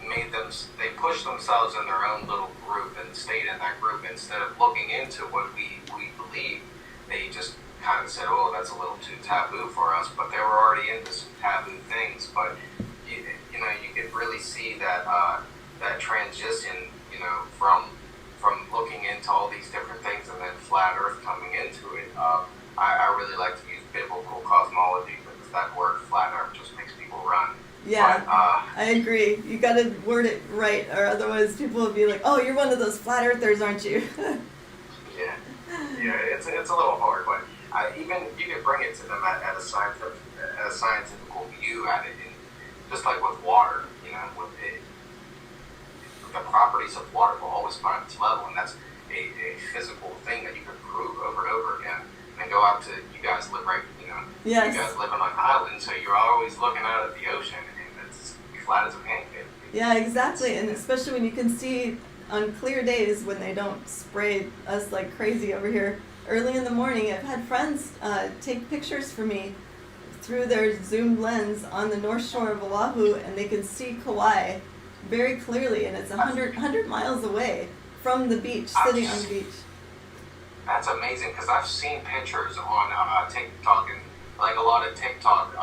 they pushed themselves in their own little group and stayed in that group instead of looking into what we believe. They just kind of said, oh, that's a little too taboo for us, but they were already into some taboo things. But you could really see that that transition, from looking into all these different things and then Flat Earth coming into it. I really like to use biblical cosmology, because that word Flat Earth just makes people run. Yeah, but, I agree. You got to word it right, or otherwise people will be like, "Oh, you're one of those flat earthers, aren't you?" yeah, it's a little hard, but even you could bring it to them at a scientific view at it, and just like with water, the properties of water will always find its level, and that's a physical thing that you can prove over and over again. And go out to, you guys live right, Yes. You guys live on an island, so you're always looking out at the ocean, and it's flat as a pancake. Yeah, exactly, and especially when you can see on clear days when they don't spray us like crazy over here. Early in the morning, I've had friends take pictures for me through their zoomed lens on the north shore of Oahu, and they can see Kauai very clearly, and it's 100 miles away from the beach, sitting on the beach. That's amazing, because I've seen pictures on TikTok, and like a lot of TikTok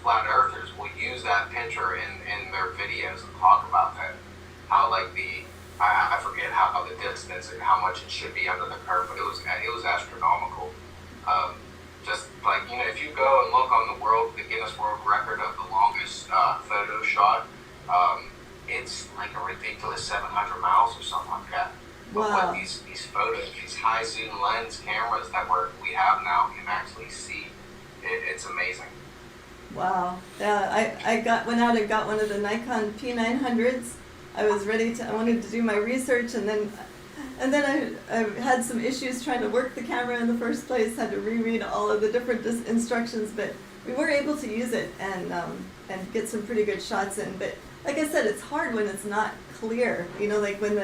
flat earthers will use use that picture in their videos and talk about that. How like I forget how the distance and how much it should be under the curve, but it was astronomical. Just like, if you go and look on the Guinness World Record of the longest photo shot, it's like a ridiculous 700 miles or something like that. But Wow. what these photos, these high zoom lens cameras that we have now can actually see, it's amazing. Wow. Yeah, I went out and got one of the Nikon P900s. I wanted to do my research, and then I had some issues trying to work the camera in the first place, had to reread all of the different instructions, but we were able to use it and get some pretty good shots in. But like I said, it's hard when it's not clear. Like when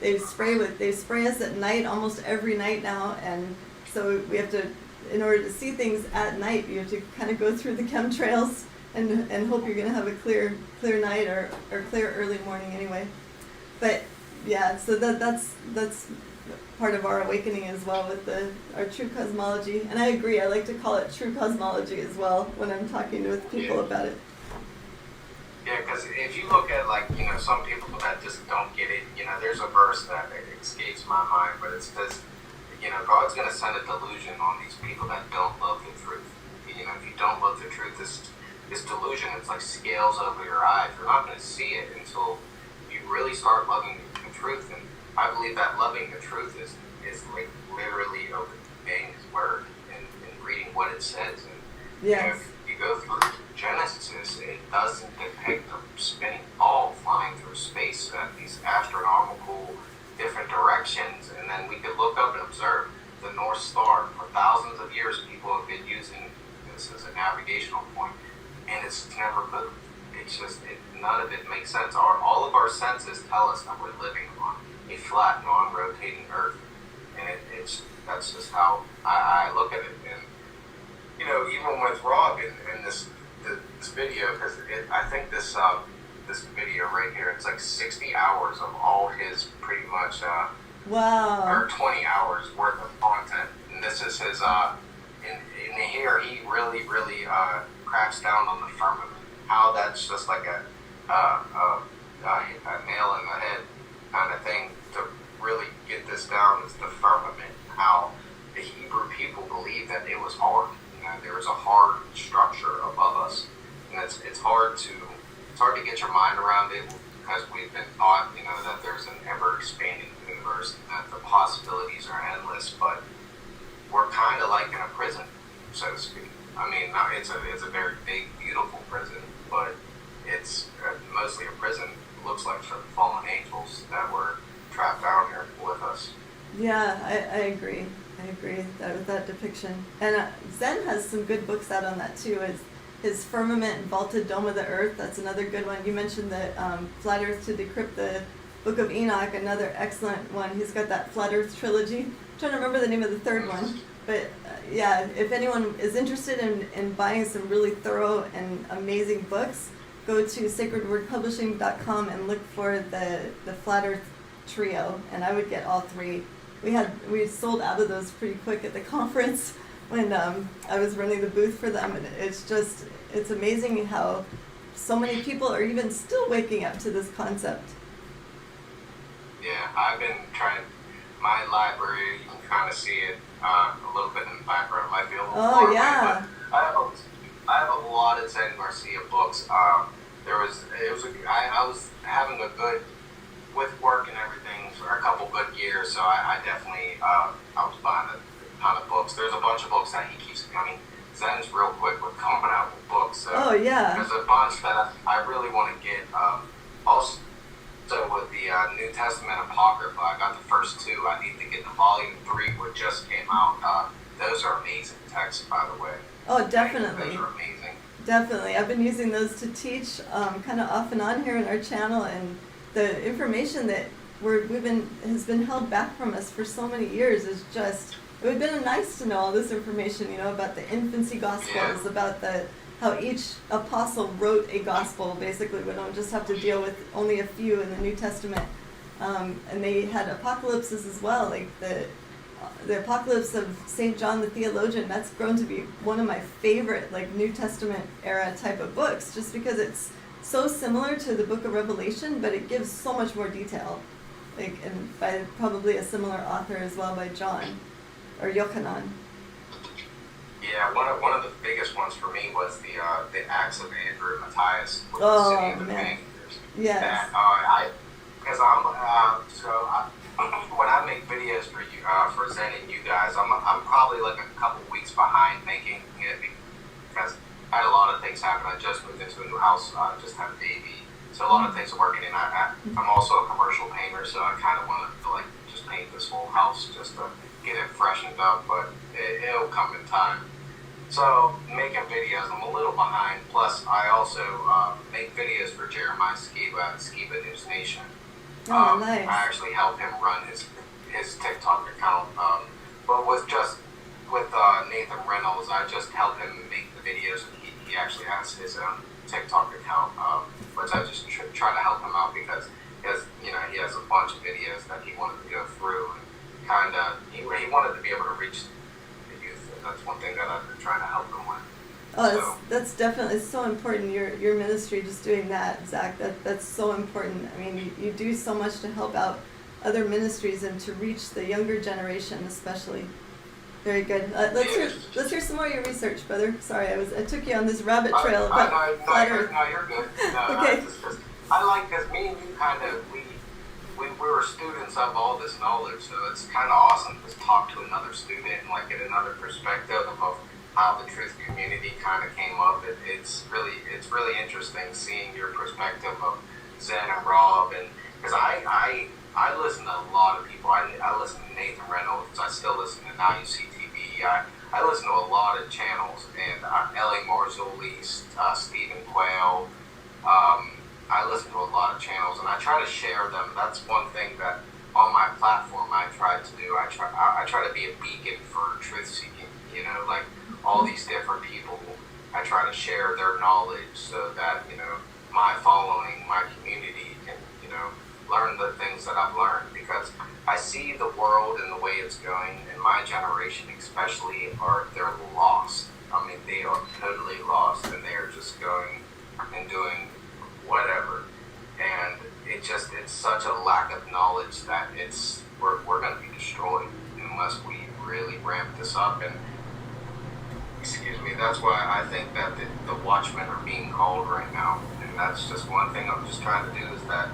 they spray us at night almost every night now, and so we have to, in order to see things at night, you have to kind of go through the chemtrails and hope you're going to have a clear night or clear early morning anyway. But yeah, so that's part of our awakening as well with our true cosmology. And I agree, I like to call it true cosmology as well when I'm talking with people about it. Yeah, because if you look at some people that just don't get it, there's a verse that escapes my mind, but it says, God's going to send a delusion on these people that don't love the truth. If you don't love the truth, this delusion, it's like scales over your eyes. You're not going to see it until you really start loving the truth. And I believe that loving the truth is like literally obeying His word and reading what it says. And Yes. if you go through Genesis, it doesn't depict a spinning ball flying through space at these astronomical different directions. And then we could look up and observe the North Star. For thousands of years, people have been using this as a navigational point, and it's never moved. It's just, none of it makes sense. All of our senses tell us that we're living on a flat, non-rotating Earth, and that's just how I look at it. And even with Rob in this video, because I think this video right here, it's like 60 hours of all his pretty much, Wow. or 20 hours worth of content, and this is his. In here, he really cracks down on the firmament. How that's just like a nail in the head kind of thing. To really get this down is the firmament. How the Hebrew people believed that it was hard. There was a hard structure above us, and it's hard to get your mind around it because we've been taught that there's an ever expanding universe and that the possibilities are endless. But we're kind of like in a prison, so to speak. I mean, it's a very big, beautiful prison, but it's mostly a prison. It looks like for the fallen angels that were trapped down here with us. Yeah, I agree. With that depiction. And Zen has some good books out on that too. His Firmament and Vaulted Dome of the Earth, that's another good one. You mentioned the Flat Earth to Decrypt the Book of Enoch, another excellent one. He's got that Flat Earth trilogy. I'm trying to remember the name of the third one. But yeah, if anyone is interested in buying some really thorough and amazing books, go to sacredwordpublishing.com and look for the Flat Earth trio, and I would get all three. We sold out of those pretty quick at the conference when I was running the booth for them, and it's amazing how so many people are even still waking up to this concept. Yeah, I've been trying. My library, you can kind of see it a little bit in the background. It might be a little far away, Yeah. but I have a lot of Zen Garcia books. I was having a good, with work and everything, for a couple good years, so I definitely I was buying a ton of books. There's a bunch of books that he keeps. I mean, Zen's real quick with coming out with books. So Oh, yeah. There's a bunch that I really want to get. Also, with the New Testament Apocrypha, I got the first two. I need to get the volume 3, which just came out. Those are amazing texts, by the way. Oh, definitely. Those are amazing. Definitely. I've been using those to teach kind of off and on here in our channel, and the information that has been held back from us for so many years is just, it would have been nice to know all this information, about the infancy gospels, about how each apostle wrote a gospel. Basically, we don't just have to deal with only a few in the New Testament. And they had apocalypses as well, like the Apocalypse of St. John the Theologian, that's grown to be one of my favorite, like, New Testament era type of books, just because it's so similar to the book of Revelation, but it gives so much more detail. Like, and by probably a similar author as well, by John, or Yochanan. Yeah, one of the biggest ones for me was the Acts of Andrew and Matthias with the Oh, city of the man. Fingers. Yes. And when I make videos for you, for Zen and you guys, I'm probably like a couple weeks behind making it because I had a lot of things happen. I just moved into a new house, just had a baby, so a lot of things are working. And I'm also a commercial painter, so I kind of want to like just paint this whole house just to get it freshened up, but it'll come in time. So making videos, I'm a little behind. Plus, I also make videos for Jeremiah Skiba at Skiba News Nation. Oh, nice. I actually help him run his TikTok account. But with Nathan Reynolds, I just help him make the videos. He actually has his own TikTok account, which I just try to help him out because he has a bunch of videos that he wanted to go through and kind of he wanted to be able to reach the youth. And that's one thing that I've been trying to help him with. Oh, that's definitely, it's so important, your ministry, just doing that, Zach, that's so important. I mean, you do so much to help out other ministries and to reach the younger generation especially. Very good. Let's hear some more of your research, brother. Sorry, I took you on this rabbit trail about flat Earth. No, you're good. No, Okay. I like, because me and you kind of, we were students of all this knowledge, so it's kind of awesome to talk to another student and like get another perspective of how the truth community kind of came up. It's really interesting seeing your perspective of Zen and Rob, and because I listen to a lot of people. I listen to Nathan Reynolds. I still listen to Now You See TV. I listen to a lot of channels, and Ellie Marzulli, Stephen Quayle. I listen to a lot of channels, and I try to share them. That's one thing that on my platform I try to do. I try to be a beacon for truth seeking. Like all these different people, I try to share their knowledge so that my following, my community can learn the things that I've learned, because I see the world and the way it's going, and my generation especially they're lost. I mean, they are totally lost, and they are just going and doing whatever, and it's such a lack of knowledge that we're going to be destroyed unless we really ramp this up. And that's why I think that the watchmen are being called right now, and that's just one thing I'm just trying to do, is that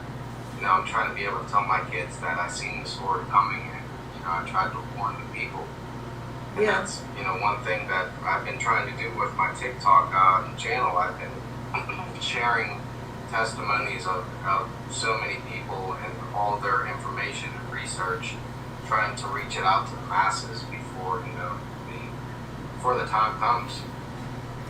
I'm trying to be able to tell my kids that I seen the sword coming, and I tried to warn the people. And Yeah. that's one thing that I've been trying to do with my TikTok channel. I've been sharing testimonies of so many people and all their information and research, trying to reach it out to the masses before before the time comes.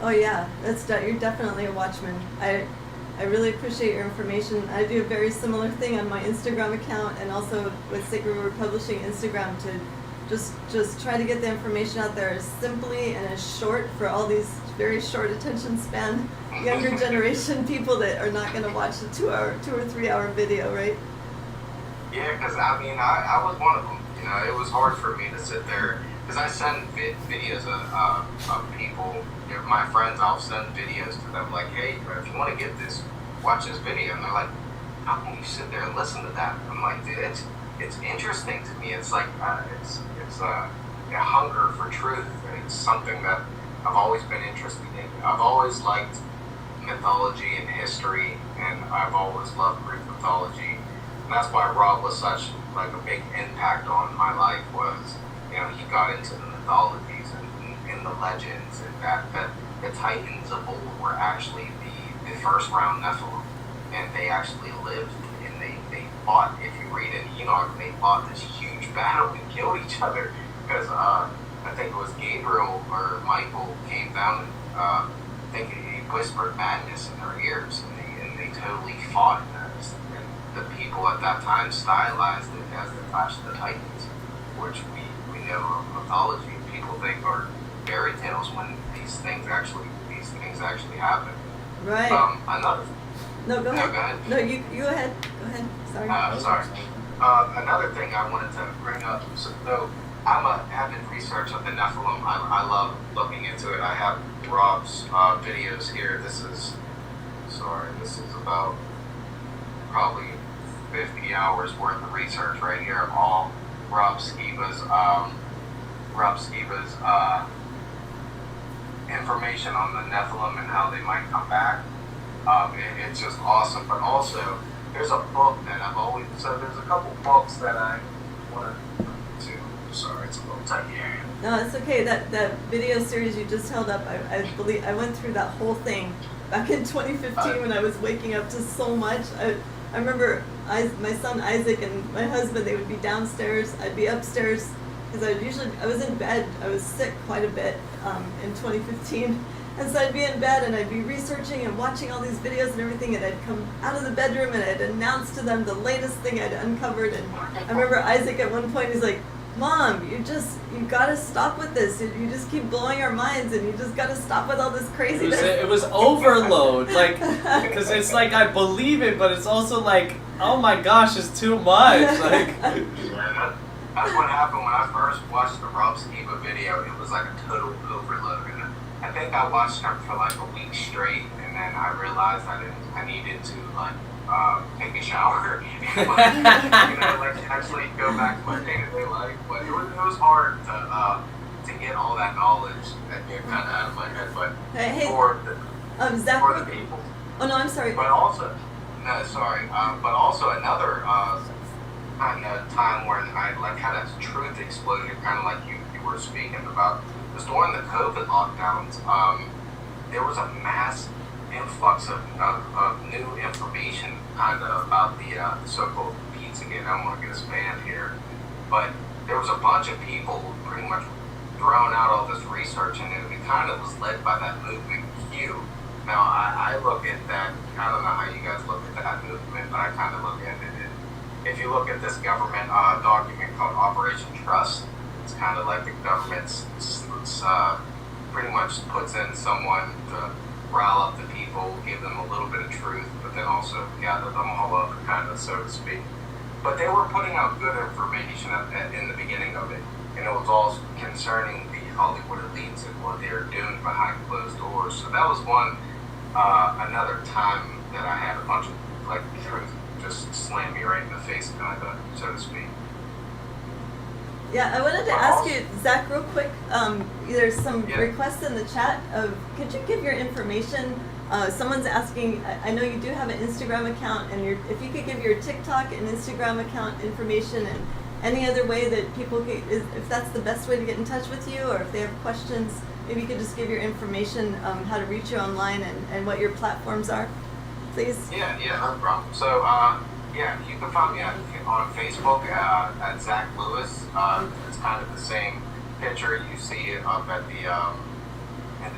Oh yeah, you're definitely a watchman. I really appreciate your information. I do a very similar thing on my Instagram account, and also with Sacred Word Publishing Instagram, to just try to get the information out there as simply and as short for all these very short attention span younger generation people that are not going to watch a 2 or 3 hour video, right? Yeah, because I was one of them. It was hard for me to sit there, because I send videos of people, my friends. I'll send videos to them like, hey, if you want to get this, watch this video. And they're like, how can you sit there and listen to that? I'm like, dude, it's interesting to me. It's like it's a hunger for truth. It's something that I've always been interested in. I've always liked mythology and history, and I've always loved Greek mythology. And that's why Rob was such like a big impact on my life. Was he got into the mythologies and the legends, and that the Titans of old were actually the first round Nephilim, and they actually lived, and they fought. If you read in Enoch, they fought this huge battle and killed each other, because I think it was Gabriel or Michael came down, and I think he whispered madness in their ears, and they totally fought. And the people at that time stylized it as the Clash of the Titans, which we know of mythology. People think are fairy tales when these things actually happen. Right. Another. No, go ahead. Go ahead. No, you go ahead. Go ahead. Sorry. Sorry. Another thing I wanted to bring up. So I'm a avid researcher of the Nephilim. I love looking into it. I have Rob's videos here. This is about probably 50 hours worth of research right here of all Rob Skiba's information on the Nephilim and how they might come back. It's just awesome. But also, there's a book that there's a couple books that I want to. Sorry, it's a little tight here. No, it's okay. That video series you just held up, I believe I went through that whole thing back in 2015 when I was waking up to so much. I remember my son Isaac and my husband, they would be downstairs, I'd be upstairs, because I was in bed, I was sick quite a bit in 2015, and so I'd be in bed and I'd be researching and watching all these videos and everything, and I'd come out of the bedroom and I'd announce to them the latest thing I'd uncovered. And I remember Isaac at one point, he's like, Mom, you gotta stop with this. You just keep blowing our minds, and you just gotta stop with all this craziness. It was overload, like, because it's like I believe it, but it's also like, oh my gosh, it's too much. Like, yeah, that's what happened when I first watched the Rob Skiba video. It was like a total overload, and I think I watched him for like a week straight, and then I realized I needed to take a shower, like actually go back to my day-to-day life. But it was hard to get all that knowledge that kind of out of my head. But hey, Zach, for the people. Oh no, I'm sorry. But also, no, sorry. But also another kind of time when I like had a truth explosion, kind of like you were speaking about, was during the COVID lockdowns. There was a mass influx of new information kind of about the so-called Pizzagate. I don't want to get us banned here, but there was a bunch of people who pretty much thrown out all this research, and it kind of was led by that movement Q. Now I look at that, I don't know how you guys look at that movement, but I kind of look at it. If you look at this government document called Operation Trust, it's kind of like the government's pretty much puts in someone to rile up the people, give them a little bit of truth, but then also gather them all up, kind of, so to speak. But they were putting out good information in the beginning of it, and it was all concerning the Hollywood elites and what they were doing behind closed doors. So that was another time that I had a bunch of like truth just slam me right in the face, kind of, so to speak. Yeah, I wanted to ask you, Zach, real quick. There's some requests in the chat of, could you give your information? Someone's asking, I know you do have an Instagram account, and if you could give your TikTok and Instagram account information, and any other way that people could, if that's the best way to get in touch with you, or if they have questions, maybe you could just give your information, how to reach you online, and what your platforms are, please. Yeah, no problem. So, you can find me on Facebook at Zach Lewis. It's kind of the same picture you see up at the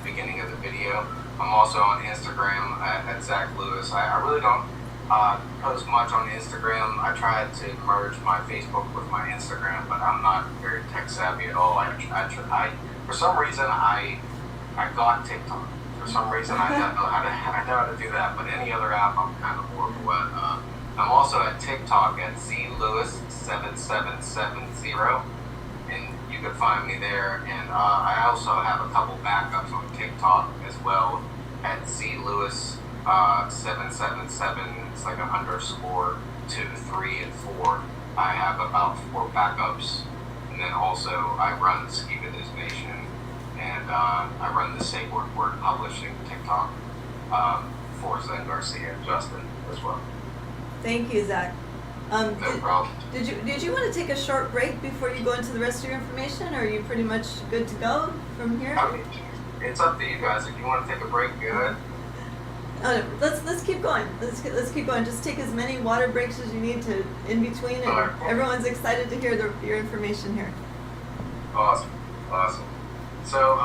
beginning of the video. I'm also on Instagram at Zach Lewis. I really don't post much on Instagram. I tried to merge my Facebook with my Instagram, but I'm not very tech savvy at all. For some reason, I got TikTok. For some reason, I know how to do that. But any other app, I'm kind of horrible at. I'm also at TikTok at zlewis7770, and you can find me there. And I also have a couple backups on TikTok as well at zlewis777. It's like a _2, 3, and 4. I have about 4 backups, and then also I run the Skiba News Nation, and I run the Sacred Word Publishing TikTok for Zen Garcia and Justin as well. Thank you, Zach. No problem. Did you want to take a short break before you go into the rest of your information, or are you pretty much good to go from here? I mean, it's up to you guys. If you want to take a break, good. Let's keep going. Let's keep going. Just take as many water breaks as you need to in between, and everyone's excited to hear your information here. Awesome. So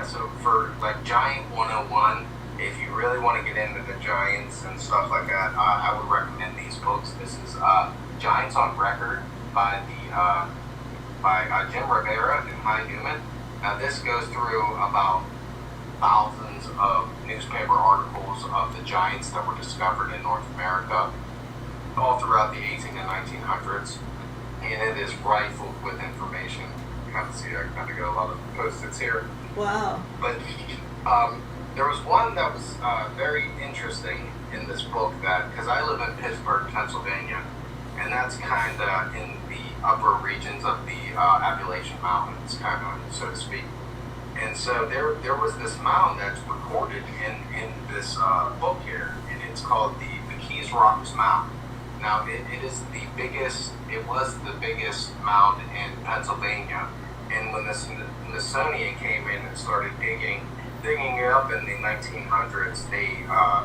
so for like Giant 101, if you really want to get into the giants and stuff like that, I would recommend these books. This is Giants on Record by Jim Rivera and Hy Newman. Now this goes through about thousands of newspaper articles of the giants that were discovered in North America all throughout the 18 and 1900s, and it is rifled with information. can kind of see I kind of got a lot of post-its here. Wow. But there was one that was very interesting in this book that, because I live in Pittsburgh, Pennsylvania, and that's kind of in the upper regions of the Appalachian Mountains, kind of, so to speak. And so there was this mound that's recorded in this book here, and it's called the Keys Rocks Mound. Now, it was the biggest mound in Pennsylvania. And when the Smithsonian came in and started digging it up in the 1900s,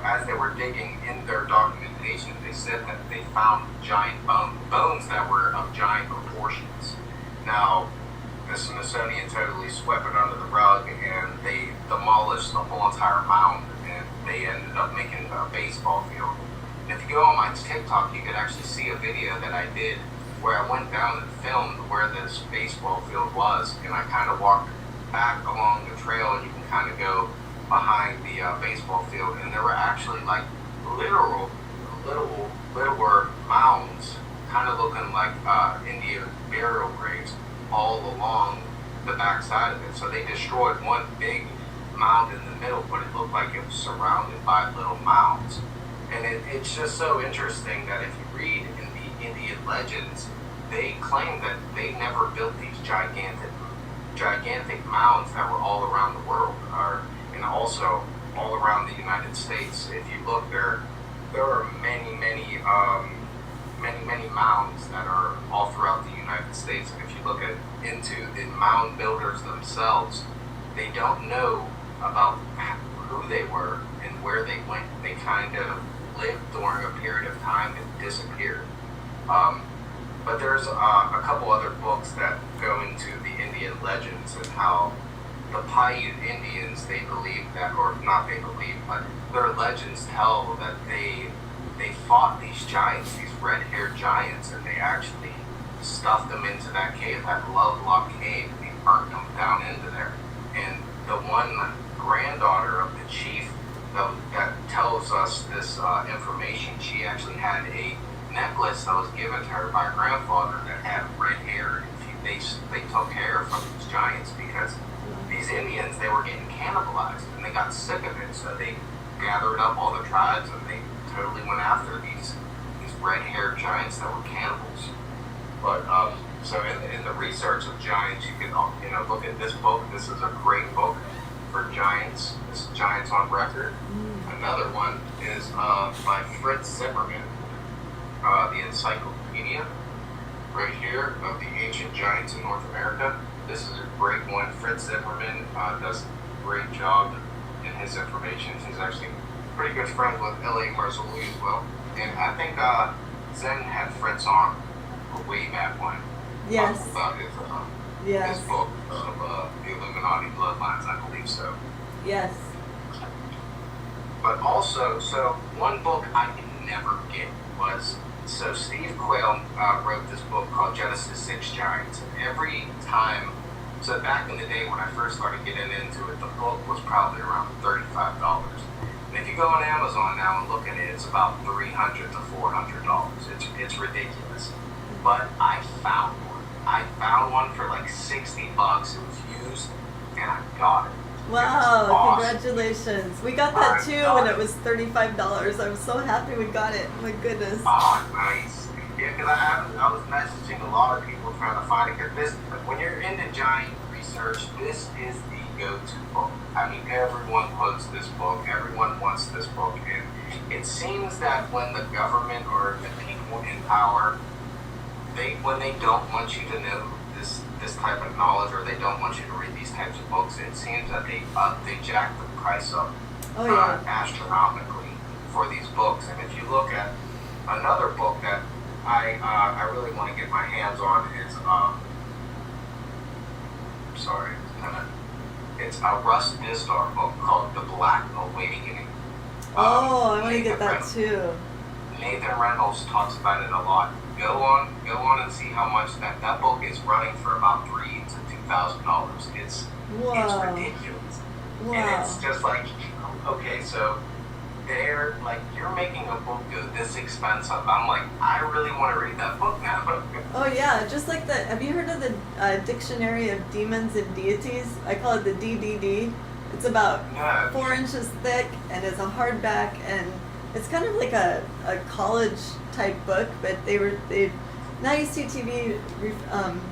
as they were digging in their documentation, they said that they found giant bones that were of giant proportions. Now, the Smithsonian totally swept it under the rug, and they demolished the whole entire mound, and they ended up making a baseball field. And if you go on my TikTok, you could actually see a video that I did where I went down and filmed where this baseball field was, and I kind of walked back along the trail, and you can kind of go behind the baseball field, and there were actually like littler mounds, kind of looking like Indian burial graves, all along the back side of it. So they destroyed one big mound in the middle, but it looked like it was surrounded by little mounds. And it's just so interesting that if you read in the Indian legends, they claim that they never built these gigantic mounds that were all around the world, and also all around the United States. If you look there are many mounds that are all throughout the United States. And if you look into the mound builders themselves, they don't know about who they were and where they went. They kind of lived during a period of time and disappeared. But there's a couple other books that go into the Indian legends and how the Paiute Indians, they believe that, or not they believe, but their legends tell that they fought these giants, these red-haired giants, and they actually stuffed them into that cave, that Lovelock cave, and they burnt them down into there. And the one granddaughter of the chief that tells us this information, she actually had a necklace that was given to her by her grandfather that had red hair. And they took hair from these giants because these Indians, they were getting cannibalized, and they got sick of it, so they gathered up all the tribes and they totally went after these red-haired giants that were cannibals. But so in the research of giants, you can look at this book. This is a great book for giants. This is Giants on Record. Another one is by Fritz Zimmerman, the Encyclopedia, right here, of the ancient giants in North America. This is a great one. Fritz Zimmerman does a great job in his information. He's actually pretty good friends with L.A. Marzulli as well. And I think Zen had Fritz on a way back when. Yes. About his book of the Illuminati Bloodlines, I believe so. Yes. But also, so one book I could never get was, so Steve Quayle wrote this book called Genesis 6 Giants. And every time, so back in the day when I first started getting into it, the book was probably around $35. And if you go on Amazon now and look at it, it's about $300 to $400. It's ridiculous. But I found one. I found one for like $60. It was used, and I got it. Wow, awesome. Congratulations. We got that too when it was $35. I was so happy we got it. My goodness. Oh, nice. Yeah, because I was messaging a lot of people trying to find it. Because when you're into giant research, this is the go-to book. I mean, everyone quotes this book. Everyone wants this book. And it seems that when the government or the people in power, when they don't want you to know this type of knowledge, or they don't want you to read these types of books, it seems that they jack the price up astronomically for these books. And if you look at another book that I really want to get my hands on is it's a Russ Dizdar book called The Black Awakening. I want to get that too. Nathan Reynolds talks about it a lot. Go on and see how much that book is running for about $3,000 to $2,000. It's ridiculous. Wow. And it's just like, okay, so they're like, you're making a book this expensive. I'm like, I really want to read that book now. Oh yeah, just like the. Have you heard of the Dictionary of Demons and Deities? I call it the DDD. It's about Yeah. 4 inches thick and it's a hardback, and it's kind of like a college type book. But they now UCTV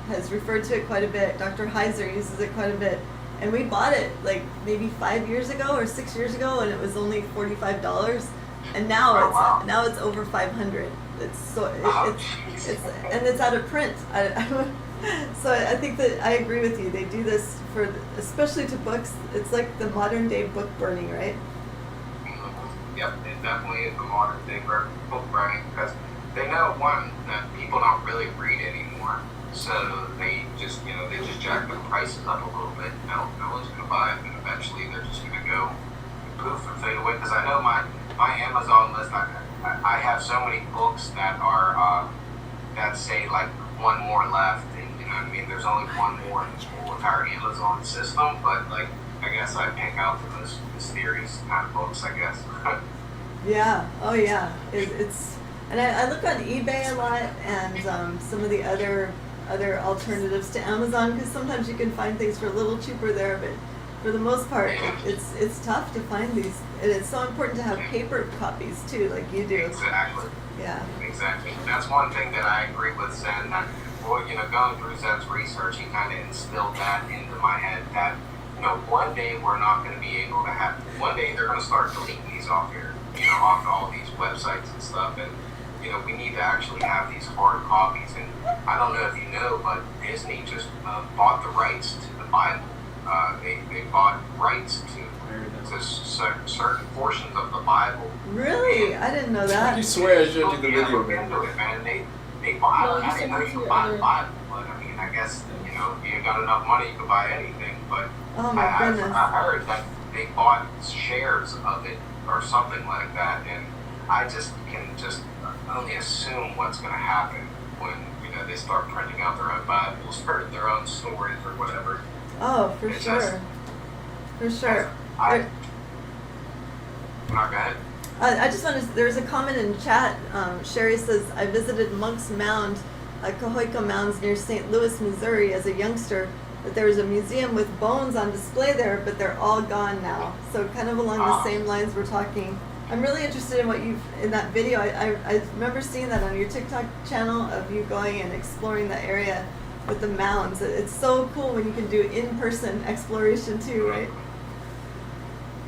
has referred to it quite a bit. Dr. Heiser uses it quite a bit, and we bought it like maybe 5 years ago or 6 years ago, and it was only $45, and now Oh, wow. now it's over 500. It's so Oh, it's jeez. and it's out of print. So I think that I agree with you. They do this for especially to books. It's like the modern day book burning, right? Yep, it definitely is the modern day book burning because they know, one, that people don't really read anymore, so they just jack the prices up a little bit. No one's gonna buy it, and eventually they're just gonna go poof and fade away. Because I know my Amazon list, I have so many books that are that say like one more left, and you know what I mean. There's only one more in this whole entire Amazon system, but like I guess I pick out the most mysterious kind of books, I guess. Yeah. Oh yeah. It's and I look on eBay a lot and some of the other alternatives to Amazon, because sometimes you can find things for a little cheaper there, but for the most part it's tough to find these, and it's so important to have paper copies too, like you do. Exactly. Yeah. Exactly. That's one thing that I agree with Zen. That, well, going through Zen's research, he kind of instilled that into my head that, one day we're not going to be able to have. One day they're going to start deleting these off here, off all these websites and stuff, and we need to actually have these hard copies. And I don't know if you know, but Disney just bought the rights to the Bible. They bought rights to certain portions of the Bible. Really? I didn't know that. You swear I showed you the Yeah, video, look man. into it, man. They buy. Well, you I didn't sent know it you to could your buy the other- Bible, but I mean, I guess if you got enough money, you could buy anything. But Oh my goodness. I heard that they bought shares of it or something like that, and I just can only assume what's going to happen when they start printing out their own Bibles for their own stories or whatever. Oh, for It's sure. just- For sure. No, go ahead. I just want to. There's a comment in chat. Sherry says, "I visited Monk's Mound, Cahoica Mounds near St. Louis, Missouri, as a youngster. That there was a museum with bones on display there, but they're all gone now." So kind of along the same lines we're talking. I'm really interested in what in that video. I remember seeing that on your TikTok channel of you going and exploring the area with the mounds. It's so cool when you can do in-person exploration too, right?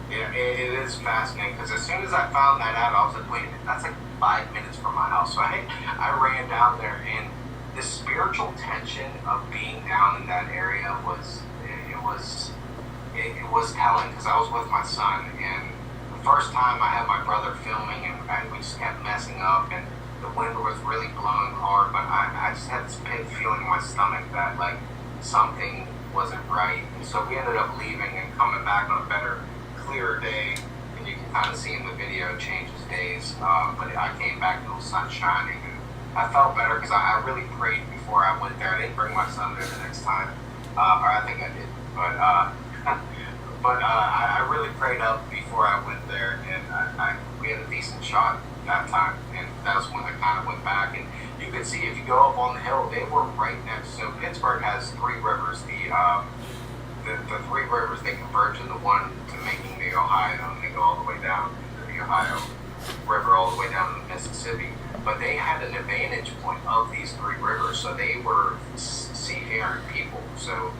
Yeah, it is fascinating because as soon as I found that out, I was like, wait a minute, that's like 5 minutes from my house. So I ran down there, and the spiritual tension of being down in that area was telling, because I was with my son, and the first time I had my brother filming, and we just kept messing up, and the wind was really blowing hard, but I just had this pit feeling in my stomach that like something wasn't right, and so we ended up leaving and coming back on a better, clearer day, and you can kind of see in the video it changes days, but I came back and the sun shining, and I felt better because I really prayed before I went there. I didn't bring my son there the next time, or I think I did, but I really prayed up before I went there, and we had a decent shot that time, and that was when I kind of went back, and you could see if you go up on the hill, they were right next. So Pittsburgh has 3 rivers. The 3 rivers, they converge into one to making the Ohio, and they go all the way down to the Ohio River, all the way down to the Mississippi. But they had an advantage point of these 3 rivers, so they were seafaring people. So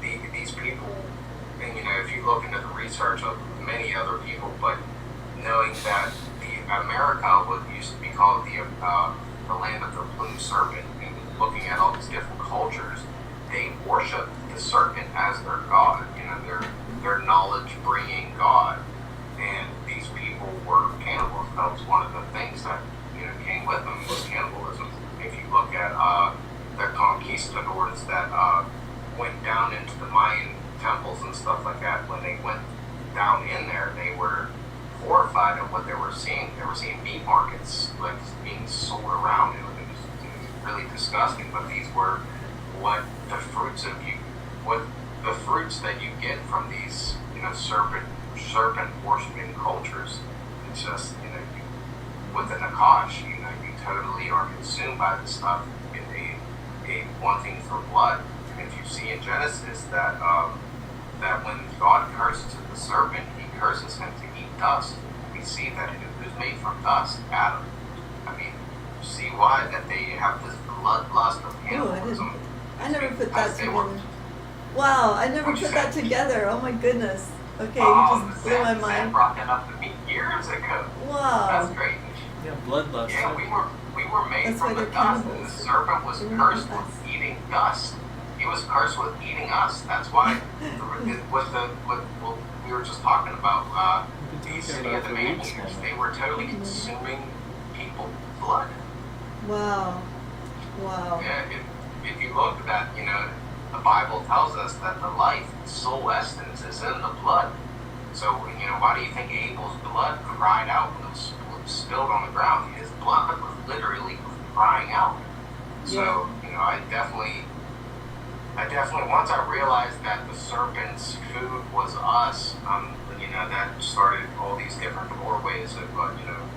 these people, and if you look into the research of many other people, but knowing that America used to be called the land of the plumed serpent, and looking at all these different cultures, they worship the serpent as their god, their knowledge-bringing god. And these people were cannibals. That was one of the things that came with them, was cannibalism. If you look at the conquistadors that went down into the Mayan temples and stuff like that, when they went down in there, they were horrified at what they were seeing. They were seeing meat markets like being sold around. It was really disgusting. But these were the fruits that you get from these serpent worshiping cultures. And it's just, with the Nakash, you totally are consumed by this stuff in a wanting for blood. And if you see in Genesis that that when God curses the serpent, he curses him to eat dust. We see that it was made from dust, Adam. I mean, you see why that they have this bloodlust of cannibalism. I never put that Because they were- together. Wow, I never What'd you put that say? together. Oh my goodness. Okay, Oh, you just blew my Zen mind. brought that up to me years ago. Wow. That's great. Yeah, bloodlust. Yeah, we were made That's why from the they're dust, and the cannibals. serpent was They're cursed not with eating dust. He was cursed with eating us. That's why what we were just talking about the city of the man eaters. They were totally consuming people's blood. Wow. Wow. Yeah, if you look at that, the Bible tells us that the life, the soul essence, is in the blood. So, why do you think Abel's blood cried out when it was spilled on the ground? His blood was literally crying out. So, I definitely, once I realized that the serpent's food was us, that started all these different doorways of,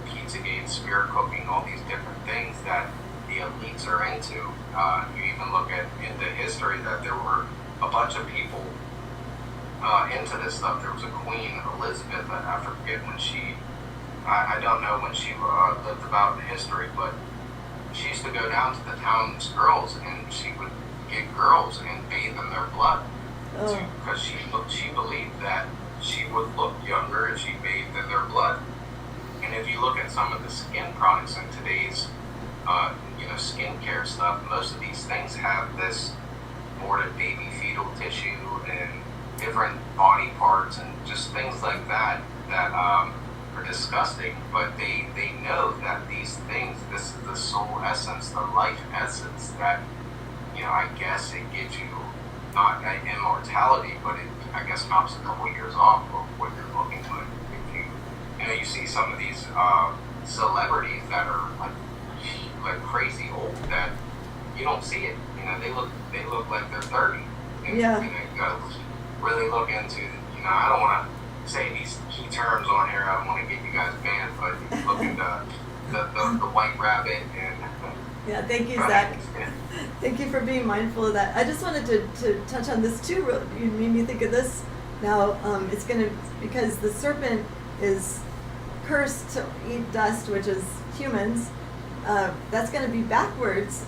Pizzagate, spirit cooking, all these different things that the elites are into. You even look into history that there were a bunch of people into this stuff. There was a Queen Elizabeth, I forget when I don't know when she lived about in history, but she used to go down to the town's girls and she would get girls and bathe in their blood. Oh. Because she believed that she would look younger if she bathed in their blood. And if you look at some of the skin products in today's skincare stuff, most of these things have this aborted baby fetal tissue and different body parts and just things like that are disgusting. But they know that these things, this is the soul essence, the life essence that, I guess it gives you not an immortality, but it, I guess, knocks a couple years off of what you're looking for. If you see some of these celebrities that are like crazy old that you don't see it. They look like they're 30. And, Yeah. You gotta really look into. I don't want to say these key terms on here. I don't want to get you guys banned, but you can look into the white rabbit and. Yeah, thank you, Zach. Thank you for being mindful of that. I just wanted to touch on this too. You made me think of this. Now, it's because the serpent is cursed to eat dust, which is humans. That's going to be backwards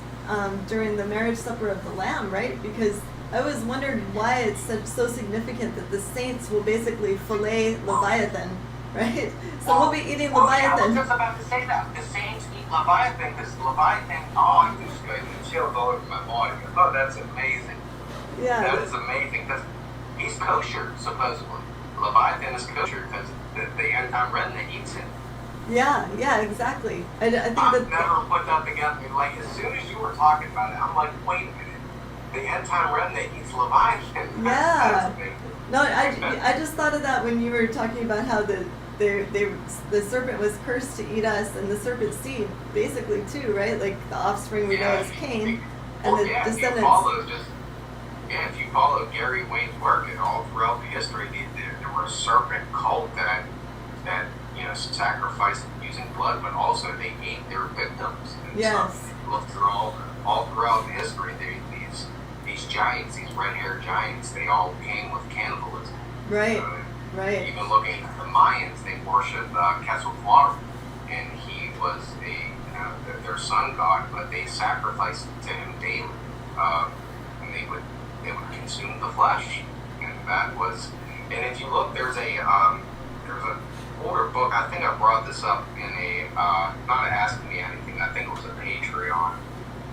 during the marriage supper of the Lamb, right? Because I always wondered why it's so significant that the saints will basically fillet Leviathan, right? So we'll be eating Leviathan. I was just about to say that. The saints eat Leviathan because Leviathan, you just go chills all over my body. Oh, that's amazing. Yeah. That is amazing because he's kosher, supposedly. Leviathan is kosher because the end-time remnant eats him. Yeah, exactly. I think I've that. never put that together. Like, as soon as you were talking about it, I'm like, wait a minute. The end-time remnant eats Leviathan. Yeah. That's amazing. No, I just thought of that when you were talking about how the serpent was cursed to eat us, and the serpent's seed, basically too, right? Like the offspring we know as Cain, and the descendants. If you follow Gary Wayne's work, and all throughout the history, there were a serpent cult that sacrificed using blood, but also they ate their victims. And Yes. So if you look through all throughout history, these giants, these red-haired giants, they all came with cannibalism. Right. Right. Even looking at the Mayans, they worshipped Quetzalcoatl, and he was their sun god, but they sacrificed to him daily, and they would consume the flesh, and that was. And if you look, there's an older book. I think I brought this up in a not Ask Me Anything. I think it was a Patreon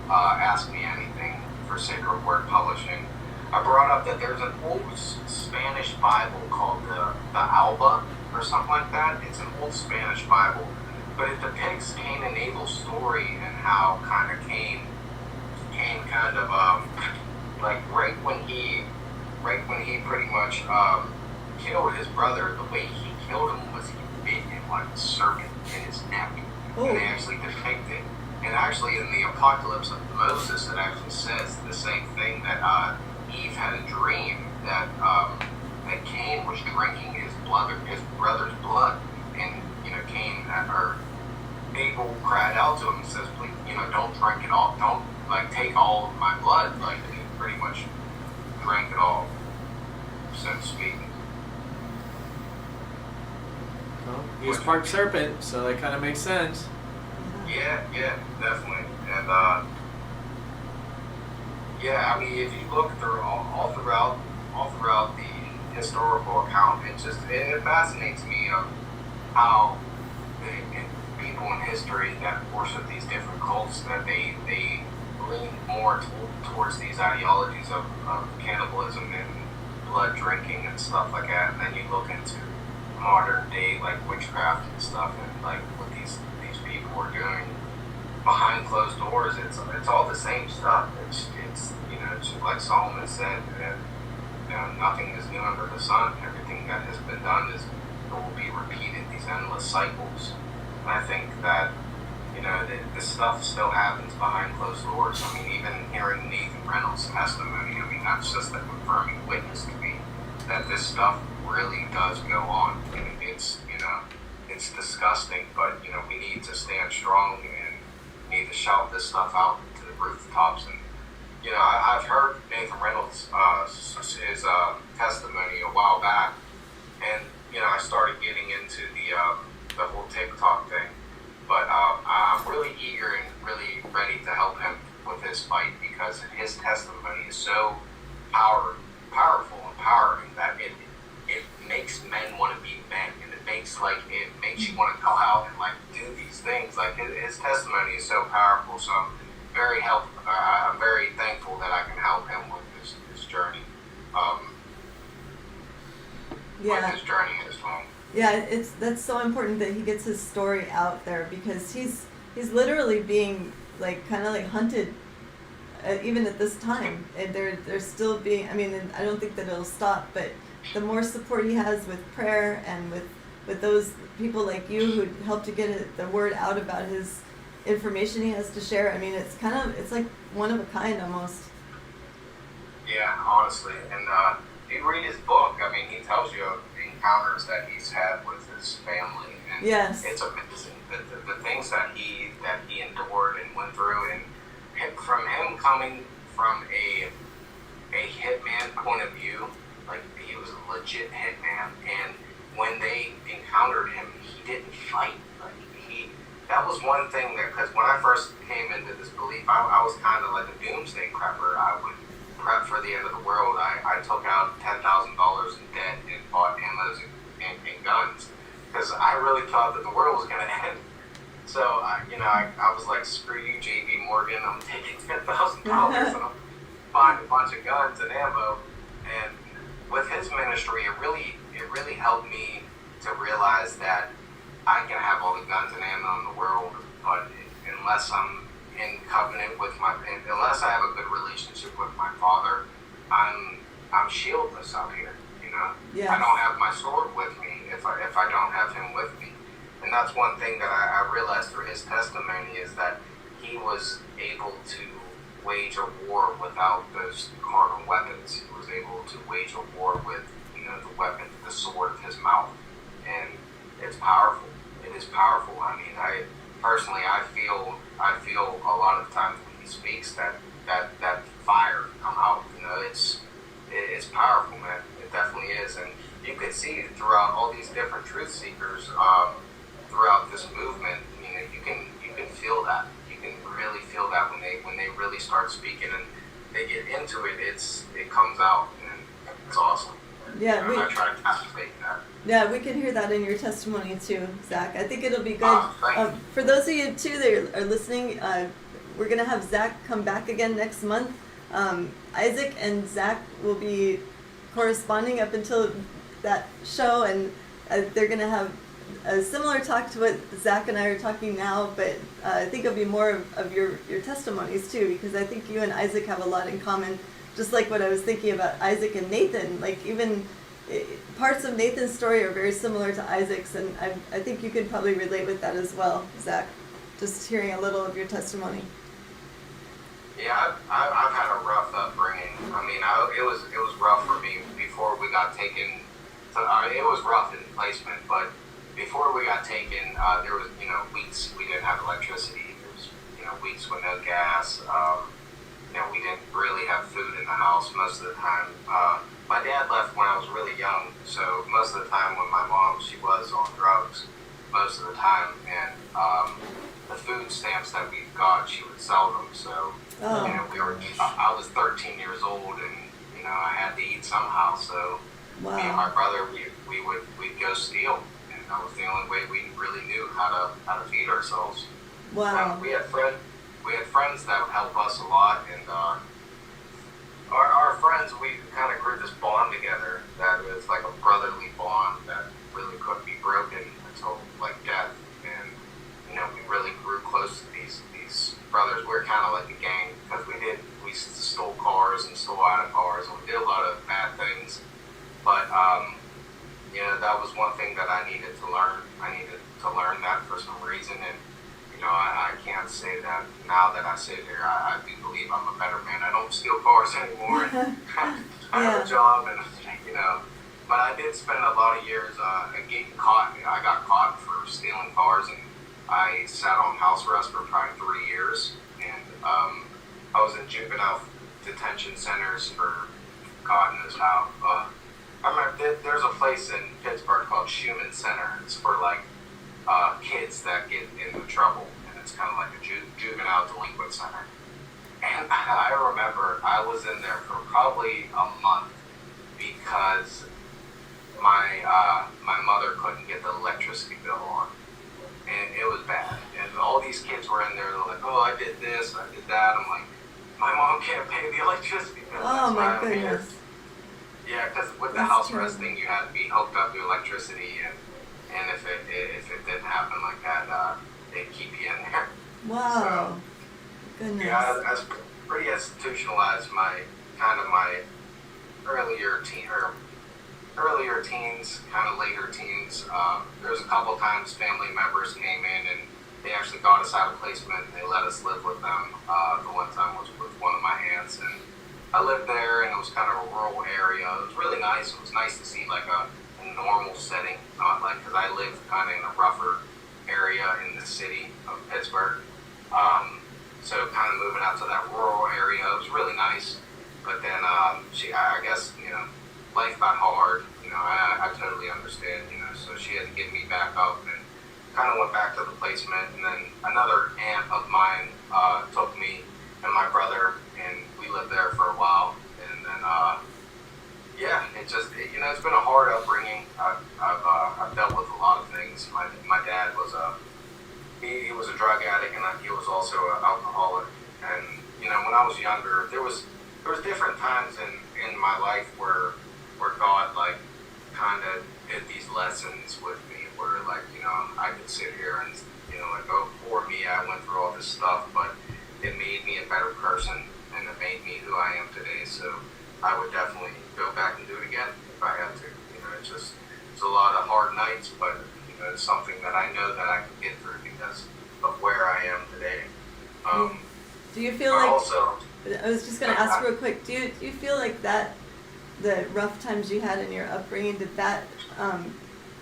Ask Me Anything for Sacred Word Publishing. I brought up that there's an old Spanish Bible called the Alba or something like that. It's an old Spanish Bible, but it depicts Cain and Abel's story and how kind of Cain kind of right when he pretty much killed his brother. The way he killed him was he bit him like a serpent in his neck, and they actually depict it. And actually, in the Apocalypse of Moses, it actually says the same thing, that Eve had a dream that Cain was drinking his brother's blood, and Cain people cried out to him and says, please, don't drink it all. Don't, take all of my blood. And he pretty much drank it all, so to speak. Well, he's part serpent, so that kind of makes sense. Yeah, definitely. And, I mean, if you look through all throughout the historical account, it fascinates me of how people in history that worship these different cults, that they lean more towards these ideologies of cannibalism and blood drinking and stuff like that. And then you look into modern day witchcraft and stuff, and what these people are doing behind closed doors. It's all the same stuff. It's just like Solomon said, that nothing is new under the sun. Everything that has been done will be repeated. These endless cycles. And I think that this stuff still happens behind closed doors. I mean, even hearing Nathan Reynolds' testimony, I mean, that's just a confirming witness to me that this stuff really does go on. And it's disgusting, but we need to stand strong and need to shout this stuff out to the rooftops. And I've heard Nathan Reynolds' his testimony a while back, and I started getting into the whole TikTok thing. But I'm really eager and really ready to help him with his fight, because his testimony is so powerful, empowering, that it makes men want to be men, and it makes you want to go out and do these things. His testimony is so powerful. So I'm very thankful that I can help him with his journey. With his journey as well. Yeah, that's so important that he gets his story out there, because he's literally being kind of hunted, even at this time, and they're still being. I mean, and I don't think that it'll stop. But the more support he has with prayer and with those people like you who help to get the word out about his information he has to share. I mean, it's like one of a kind almost. Yeah, honestly, and you read his book. I mean, he tells you the encounters that he's had with his family, and yes, it's amazing the things that he endured and went through, and from him coming from a hitman point of view, he was a legit hitman, and when they encountered him, he didn't fight. That was one thing because when I first came into this belief, I was kind of like a doomsday prepper. I would prep for the end of the world. I took out $10,000 in debt and bought ammos and guns, because I really thought that the world was going to end. So, I was like, screw you, J.B. Morgan. I'm taking $10,000 and I'm buying a bunch of guns and ammo. And with his ministry, it really helped me to realize that I can have all the guns and ammo in the world, but unless I'm in covenant unless I have a good relationship with my Father, I'm shieldless out here. Yes. I don't have my sword with me if I don't have him with me. And that's one thing that I realized through his testimony, is that he was able to wage a war without those carnal weapons. He was able to wage a war with the weapon, the sword of his mouth, and it's powerful. It is powerful. I mean, I feel a lot of times when he speaks that fire come out. It's powerful, man. It definitely is, and you can see throughout all these different truth seekers throughout this movement. You can feel that. You can really feel that when they really start speaking and they get into it. It comes out, and it's awesome. Yeah, I'm not trying to captivate that. Yeah, we can hear that in your testimony too, Zach. I think it'll be good. For those of you too that are listening, we're going to have Zach come back again next month. Isaac and Zach will be corresponding up until that show, and they're going to have a similar talk to what Zach and I are talking now, but I think it'll be more of your testimonies too, because I think you and Isaac have a lot in common, just like what I was thinking about Isaac and Nathan. Even parts of Nathan's story are very similar to Isaac's, and I think you could probably relate with that as well, Zach, just hearing a little of your testimony. Yeah, I've had a rough upbringing. I mean, it was rough for me before we got taken. It was rough in placement, but before we got taken, there was, weeks we didn't have electricity. There was, weeks with no gas. We didn't really have food in the house most of the time. My dad left when I was really young, so most of the time when my mom, she was on drugs most of the time, and the food stamps that we got, she would sell them. So, I was 13 years old, and I had to eat somehow. So, Wow. me and my brother, we'd go steal, and that was the only way we really knew how to feed ourselves. Wow. We had friends that would help us a lot, and our friends, we kind of grew this bond together that was like a brotherly bond that really couldn't be broken until like death. And we really grew close to these brothers. We were kind of like a gang because we stole cars and stole out of cars, and we did a lot of bad things. But that was one thing that I needed to learn. I needed to learn that for some reason, and I can't say that now that I sit here. I do believe I'm a better man. I don't steal cars anymore. I have a job, and but I did spend a lot of years getting caught. I got caught for stealing cars, and I sat on house arrest for probably 3 years. And I was in juvenile detention centers for God knows how. I remember there's a place in Pittsburgh called Schumann Center. It's for like kids that get into trouble, and it's kind of like a juvenile delinquent center. And I remember I was in there for probably a month because my mother couldn't get the electricity bill on, and it was bad. And all these kids were in there, they're like, "Oh, I did this, I did that." I'm like, "My mom can't pay the electricity bill." Oh my goodness. Yeah, because with the That's house terrible. arrest thing, you had to be hooked up to electricity, and if it didn't happen like that, they'd keep you in there. Wow. Goodness. Yeah, I was pretty institutionalized my earlier teens, kind of later teens. There was a couple times family members came in and they actually got us out of placement and they let us live with them. The one time was with one of my aunts, and I lived there, and it was kind of a rural area. It was really nice. It was nice to see like a normal setting, not like, because I lived kind of in a rougher area in the city of Pittsburgh. So kind of moving out to that rural area, it was really nice. But then I guess, life got hard. I totally understand, so she had to get me back up and kind of went back to the placement. And then another aunt of mine took me and my brother, and we lived there for a while. And then, it's been a hard upbringing. I've dealt with a lot of things. My dad was he was a drug addict, and he was also an alcoholic. And when I was younger, there was different times in my life where God like kind of did these lessons with me, where like I could sit here and like, oh, poor me, I went through all this stuff, but it made me a better person, and it made me who I am today. So I would definitely go back and do it again if I had to. It's a lot of hard nights, but it's something that I know that I can get through because of where I am today. Do you feel like? Also, I was just going to ask real quick. Do you feel like that the rough times you had in your upbringing, did that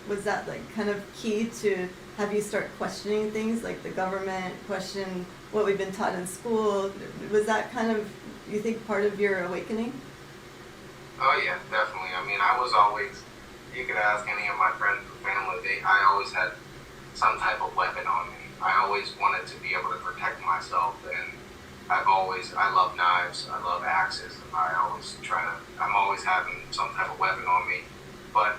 was that like kind of key to have you start questioning things like the government, question what we've been taught in school? Was that kind of, you think, part of your awakening? Oh yeah, definitely. I mean, I was always, you could ask any of my friends and family, I always had some type of weapon on me. I always wanted to be able to protect myself, and I love knives, I love axes, and I'm always having some type of weapon on me. But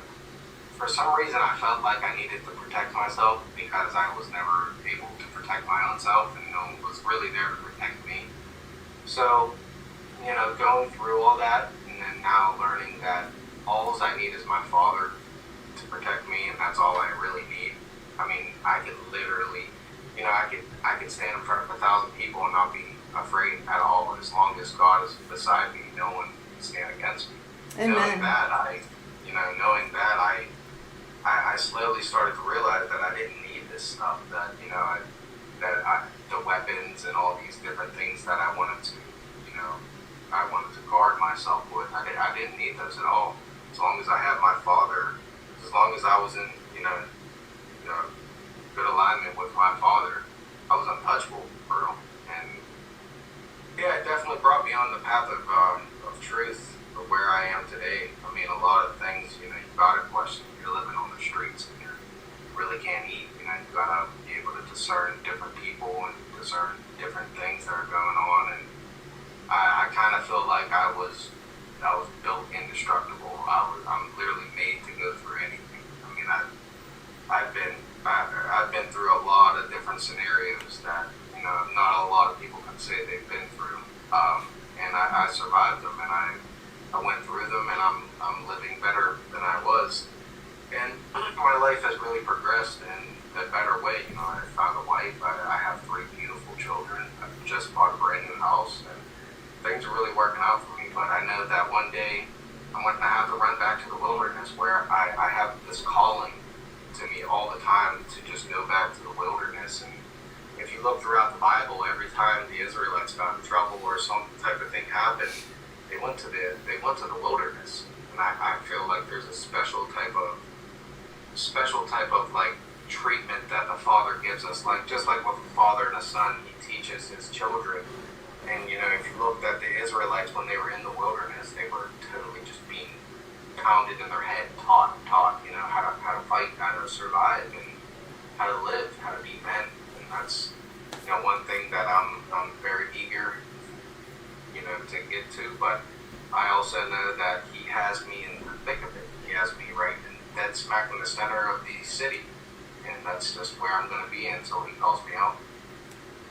for some reason, I felt like I needed to protect myself because I was never able to protect my own self, and no one was really there to protect me. So, going through all that, and then now learning that all I need is my father to protect me, and that's all I really need. I mean, I could literally, I could stand in front of 1,000 people and not be afraid at all. As long as God is beside me, no one can stand against me. Amen. Knowing that, I slowly started to realize that I didn't need this stuff. That the weapons and all these different things that I wanted to guard myself with. I didn't need those at all. As long as I had my father, as long as I was in with my father, I was untouchable for him. And yeah, it definitely brought me on the path of truth of where I am today. I mean, a lot of things, you gotta question. You're living on the streets and you really can't eat. You gotta be able to discern different people and discern different things that are going on. And I kind of feel like I was built indestructible. I'm literally made to go through anything. I mean, I've been through a lot of different scenarios that not a lot of people can say they've been through, and I survived them, and I went through them, and I'm living better than I was, and my life has really progressed in a better way. I found a wife. I have 3 beautiful children. I've just bought a brand new house, and things are really working out for me. But I know that one day I'm going to have to run back to the wilderness, where I have this calling to me all the time to just go back to the wilderness. And if you look throughout the Bible, every time the Israelites got in trouble or some type of thing happened, they went to the wilderness. And I feel like there's a special type of like treatment that the Father gives us, like just like with the Father and the Son, He teaches His children. And if you looked at the Israelites when they were in the wilderness, they were totally just being pounded in their head, taught, how to fight, how to survive, and how to live, how to be men. And that's one thing that I'm very eager to get to. But I also know that He has me in the thick of it. He has me right in dead smack in the center of the city, and that's just where I'm going to be until He calls me out.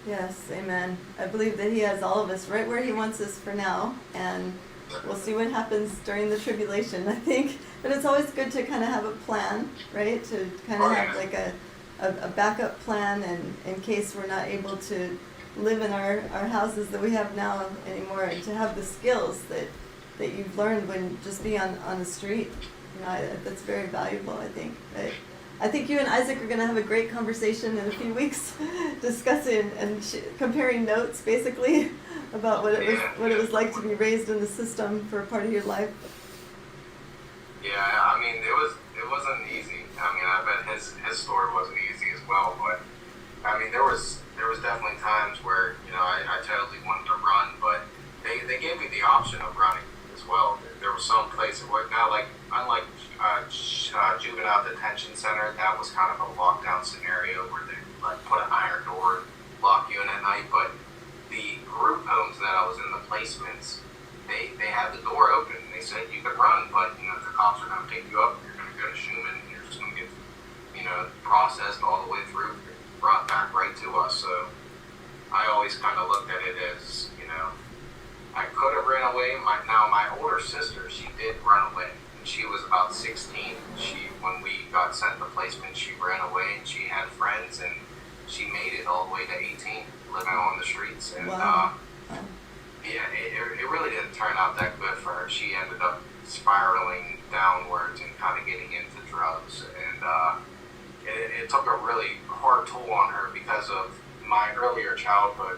Yes, amen. I believe that He has all of us right where He wants us for now, and we'll see what happens during the tribulation, I think. But it's always good to kind of have a plan, right? To kind of have like a backup plan, and in case we're not able to live in our houses that we have now anymore, and to have the skills that you've learned when just being on the street. That's very valuable, I think. I think you and Isaac are going to have a great conversation in a few weeks, discussing and comparing notes, basically, about what it was like to be raised in the system for a part of your life. Yeah, I mean, it wasn't easy. I mean, I bet his story wasn't easy as well. But I mean, there was definitely times where I totally wanted to run, but they gave me the option of running as well. There was some places where unlike juvenile detention center, that was kind of a lockdown scenario where they put an iron door and lock you in at night. But the group homes that I was in, the placements, they had the door open. They said you could run, but the cops are going to pick you up. You're going to go to Schumann, and you're just going to get processed all the way through, brought back right to us. So I always kind of looked at it as I could have ran away. My older sister, she did run away. She was about 16. When we got sent to placement, she ran away, and she had friends, and she made it all the way to 18, living on the streets. And wow. Yeah, it really didn't turn out that good for her. She ended up spiraling downwards and kind of getting into drugs, and it took a really hard toll on her because of my earlier childhood.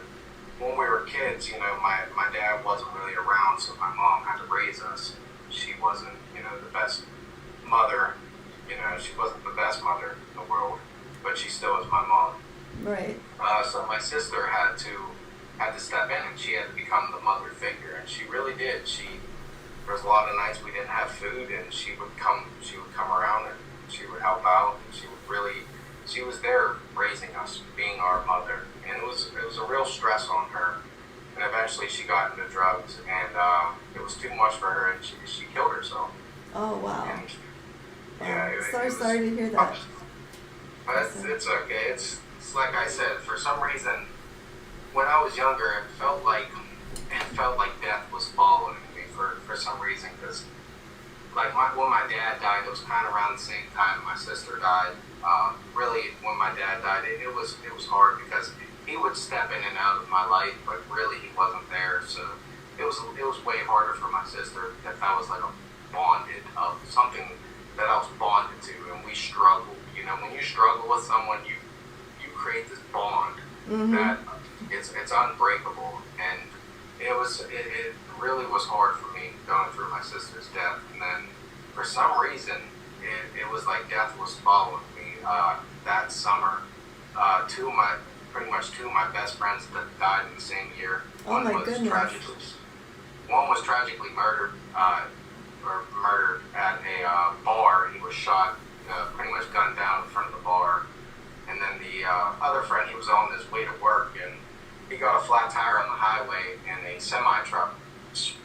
When we were kids, my dad wasn't really around, so my mom had to raise us. She wasn't, the best mother. She wasn't the best mother in the world, but she still was my mom. Right. So my sister had to step in, and she had to become the mother figure, and she really did. There was a lot of nights we didn't have food, and she would come around, and she would help out, and she was there raising us, being our mother, and it was a real stress on her. And eventually she got into drugs, and it was too much for her, and she killed herself. Oh, wow. And, yeah, Sorry to hear that. But it's okay. It's like I said, for some reason, when I was younger, it felt like death was following me for some reason. Because when my dad died, it was kind of around the same time my sister died. Really, when my dad died, it was hard because he would step in and out of my life, but really he wasn't there. So it was way harder for my sister that was like a bonded of something that I was bonded to, and we struggled. When you struggle with someone, you create this bond that it's unbreakable, and it really was hard for me going through my sister's death. And then for some reason, it was like death was following me. That summer, two of my best friends that died in the same year. Oh my goodness. One was tragically murdered, murdered at a bar. He was shot, pretty much gunned down in front of the bar. And then the other friend, he was on his way to work, and he got a flat tire on the highway, and a semi truck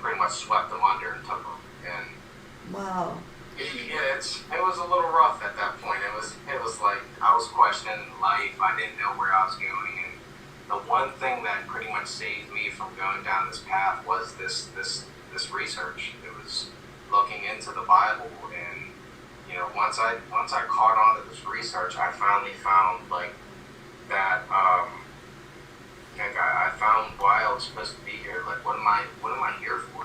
pretty much swept him under and took him. And wow. yeah, it was a little rough at that point. It was like I was questioning life. I didn't know where I was going, and the one thing that pretty much saved me from going down this path was this research. It was looking into the Bible, and once I caught on to this research, I finally found like that. I found why I was supposed to be here. Like, what am I here for?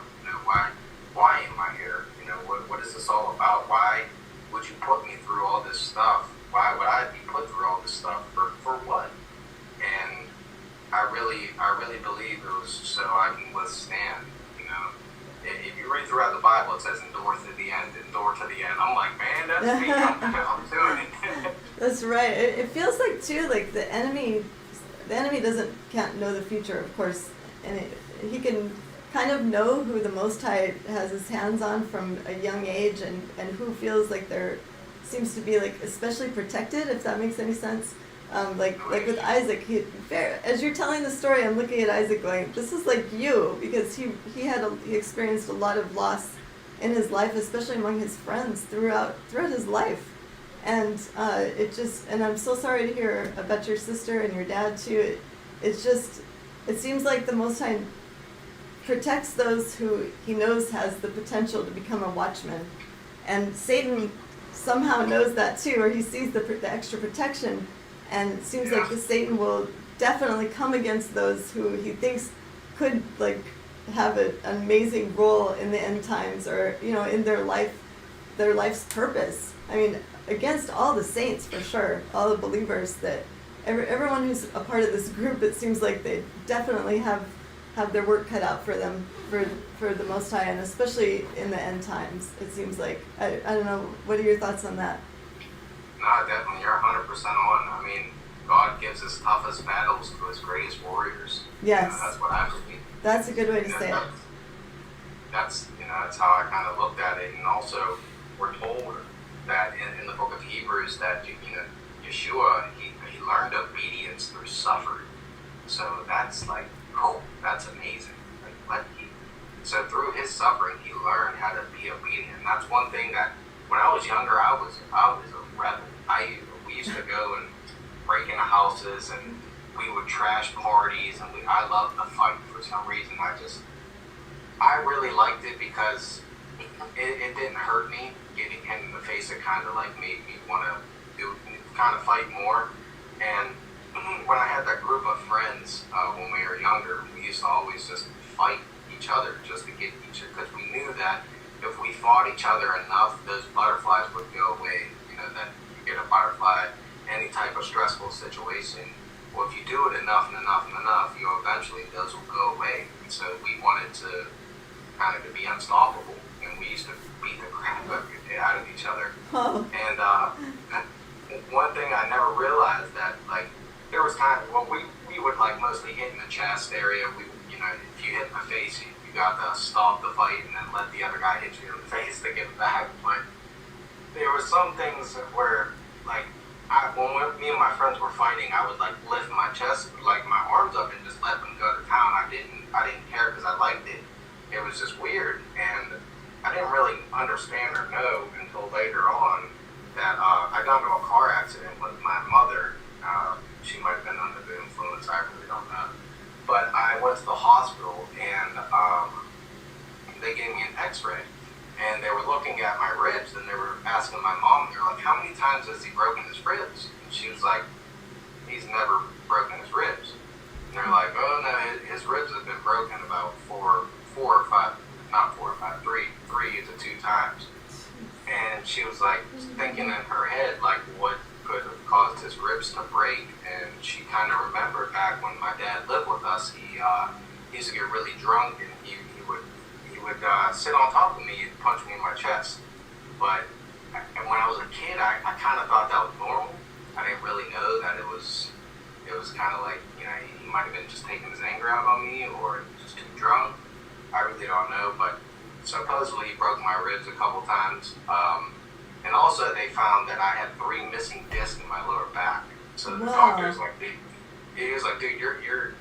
Why am I here? What is this all about? Why would you put me through all this stuff? Why would I be put through all this stuff for what? And I really believe it was so I can withstand. If you read throughout the Bible, it says endure to the end, endure to the end. I'm like, man, that's me. I'm doing it. That's right. It feels like too, like the enemy can't know the future, of course, and he can kind of know who the Most High has his hands on from a young age, and who feels like they're seems to be like especially protected, if that makes any sense. Like with Isaac, as you're telling the story, I'm looking at Isaac going, this is like you, because he experienced a lot of loss in his life, especially among his friends throughout his life. And and I'm so sorry to hear about your sister and your dad too. It seems like the Most High protects those who he knows has the potential to become a watchman. And Satan somehow knows that too, or he sees the extra protection, and it seems like the Satan will definitely come against those who he thinks could like have an amazing role in the end times, or in their life's purpose. I mean, against all the saints for sure, all the believers, that everyone who's a part of this group, it seems like they definitely have their work cut out for them for the Most High, and especially in the end times. It seems like I don't know. What are your thoughts on that? No, definitely, you're 100% on. I mean, God gives his toughest battles to his greatest warriors. Yes, that's what I believe. That's a good way to say it. That's how I kind of looked at it, and also we're told that in the book of Hebrews that Yeshua he learned obedience through suffering. So that's like, oh, that's amazing. So through his suffering, he learned how to be obedient. And that's one thing that when I was younger, I was a rebel. We used to go and break into houses, and we would trash parties, and I loved the fight for some reason. I really liked it because it didn't hurt me. Getting hit in the face, it kind of like made me want to fight more. And when I had that group of friends when we were younger, we used to always just fight each other just to get each other, because we knew that if we fought each other enough, those butterflies would go away. That you get a butterfly, any type of stressful situation. Well, if you do it enough and enough and enough, eventually those will go away. And so we wanted to kind of be unstoppable, and we used to beat the crap out of each other. Oh. And one thing I never realized that like there was times we would like mostly hit in the chest area. If you hit in the face, you got to stop the fight and then let the other guy hit you in the face to get it back. But there were some things where like when me and my friends were fighting, I would like lift my chest, like my arms up, and just let them go to town. I didn't care because I liked it. It was just weird, and I didn't really understand or know until later on that I got into a car accident with my mother. She might have been under the influence, I really don't know. But I went to the hospital, and they gave me an x-ray, and they were looking at my ribs, and they were asking my mom, they were like, how many times has he broken his ribs? And she was like, he's never broken his ribs. And they're like, oh no, his ribs have been broken about three to two times. And she was like thinking in her head, like, what could have caused his ribs to break? And she kind of remembered back when my dad lived with us, he used to get really drunk, and he would sit on top of me and punch me in my chest. But when I was a kid, I kind of thought that was normal. I didn't really know that it was it was kind of like, you know, he might have been just taking his anger out on me or just too drunk. I really don't know, but supposedly he broke my ribs a couple times. And also they found that I had 3 missing discs in my lower back. So the doctor was like, he was like, dude, your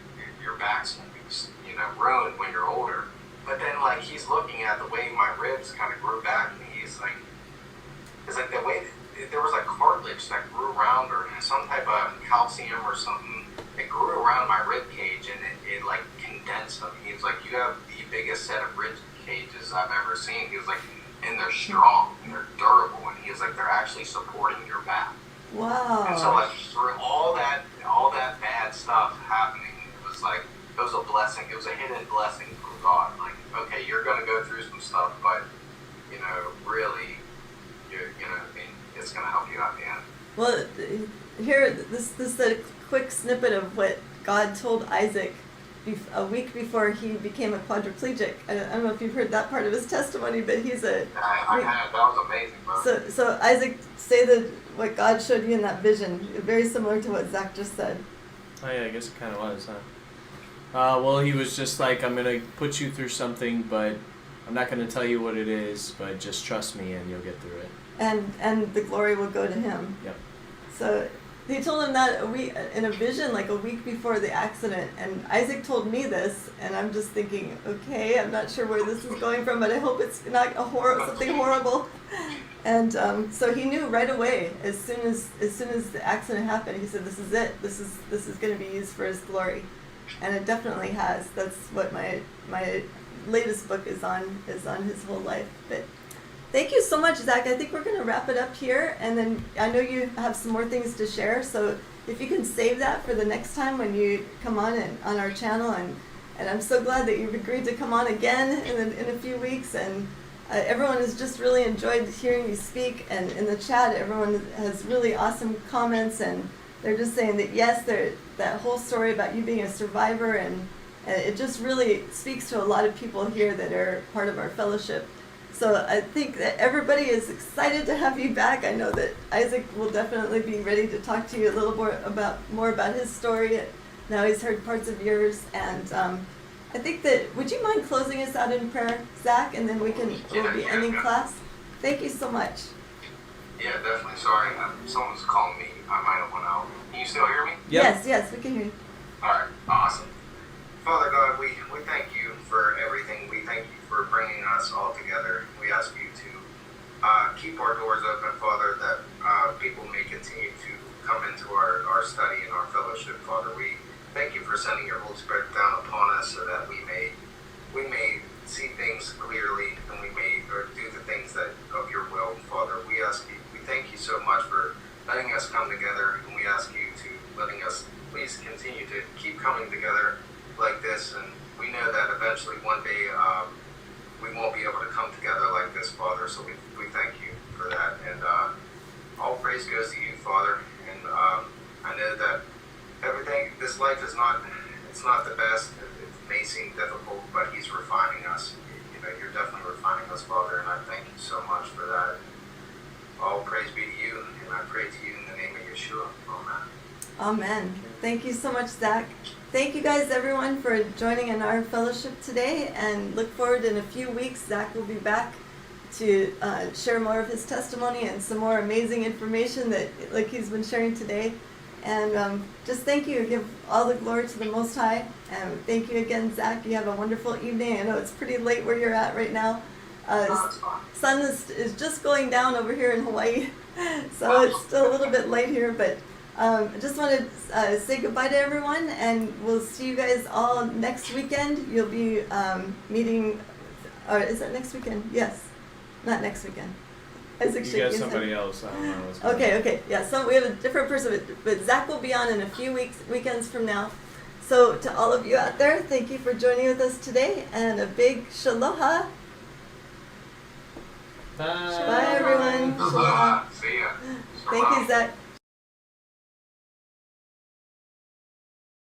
back's gonna be, you know, ruined when you're older. But then like he's looking at the way my ribs kind of grew back, and he's like, it's like the way there was like cartilage that grew around, or some type of calcium or something that grew around my rib cage, and it like condensed them. He was like, you have the biggest set of rib cages I've ever seen. He was like, and they're strong and they're durable, and he was like, they're actually supporting your back. Wow. And so like through all that bad stuff happening, it was like, it was a blessing. It was a hidden blessing from God. Like, okay, you're gonna go through some stuff, but you know, really, you know, I mean, it's gonna help you out at the end. Well, here, this is a quick snippet of what God told Isaac a week before he became a quadriplegic. I don't know if you've heard that part of his testimony, but he's a... I had. That was amazing, bro. So Isaac, say that what God showed you in that vision, very similar to what Zach just said. Oh yeah, I guess it kind of was, huh? Well, he was just like, I'm going to put you through something, but I'm not going to tell you what it is, but just trust me and you'll get through it. And the glory will go to him. Yep. So he told him that in a vision, like a week before the accident. And Isaac told me this, and I'm just thinking, okay, I'm not sure where this is going from, but I hope it's not something horrible. And so he knew right away, as soon as the accident happened, he said, "This is it. This is going to be used for his glory," and it definitely has. That's what my latest book is on his whole life. But thank you so much, Zach. I think we're going to wrap it up here, and then I know you have some more things to share. So if you can save that for the next time when you come on our channel, and I'm so glad that you've agreed to come on again in a few weeks. And everyone has just really enjoyed hearing you speak, and in the chat, everyone has really awesome comments, and they're just saying that yes, that whole story about you being a survivor, and it just really speaks to a lot of people here that are part of our fellowship. So I think that everybody is excited to have you back. I know that Isaac will definitely be ready to talk to you a little more about his story. Now he's heard parts of yours, and I think that, would you mind closing us out in prayer, Zach, and then we'll be ending class? Thank you so much. Yeah, definitely. Sorry, someone's calling me. I might have went out. Can you still hear me? Yep. Yes, we can hear you. All right, awesome. Father God, we thank you for everything. We thank you for bringing us all together. We ask you to keep our doors open, Father, that people may continue to come into our study and our fellowship, Father. We thank you for sending your Holy Spirit down upon us so that we may see things clearly, and we may do the things that of your will, Father. We thank you so much for letting us come together, and we ask you to letting us please continue to keep coming together like this. And we know that eventually one day we won't be able to come together like this, Father. So we thank you for that, and all praise goes to you, Father. And I know that this life is not the best. It may seem difficult, but he's refining us. You know, you're definitely refining us, Father, and I thank you so much for that. All praise be to you, and I pray to you in the name of Yeshua. Amen. Amen. Thank you so much, Zach. Thank you guys, everyone, for joining in our fellowship today, and look forward in a few weeks. Zach will be back to share more of his testimony and some more amazing information that, like he's been sharing today. And just thank you. Give all the glory to the Most High. And thank you again, Zach. You have a wonderful evening. I know it's pretty late where you're at right now. Sun is just going down over here in Hawaii, so it's still a little bit late here. But I just want to say goodbye to everyone, and we'll see you guys all next weekend. You'll be meeting, or is that next weekend? Yes, not next weekend. Isaac You got somebody else. I don't know what's going on. Okay. Yeah, so we have a different person, but Zach will be on in a few weekends from now. So to all of you out there, thank you for joining with us today, and a big shaloha. Bye. Bye, everyone. Shaloha. See ya. Thank you, Zach.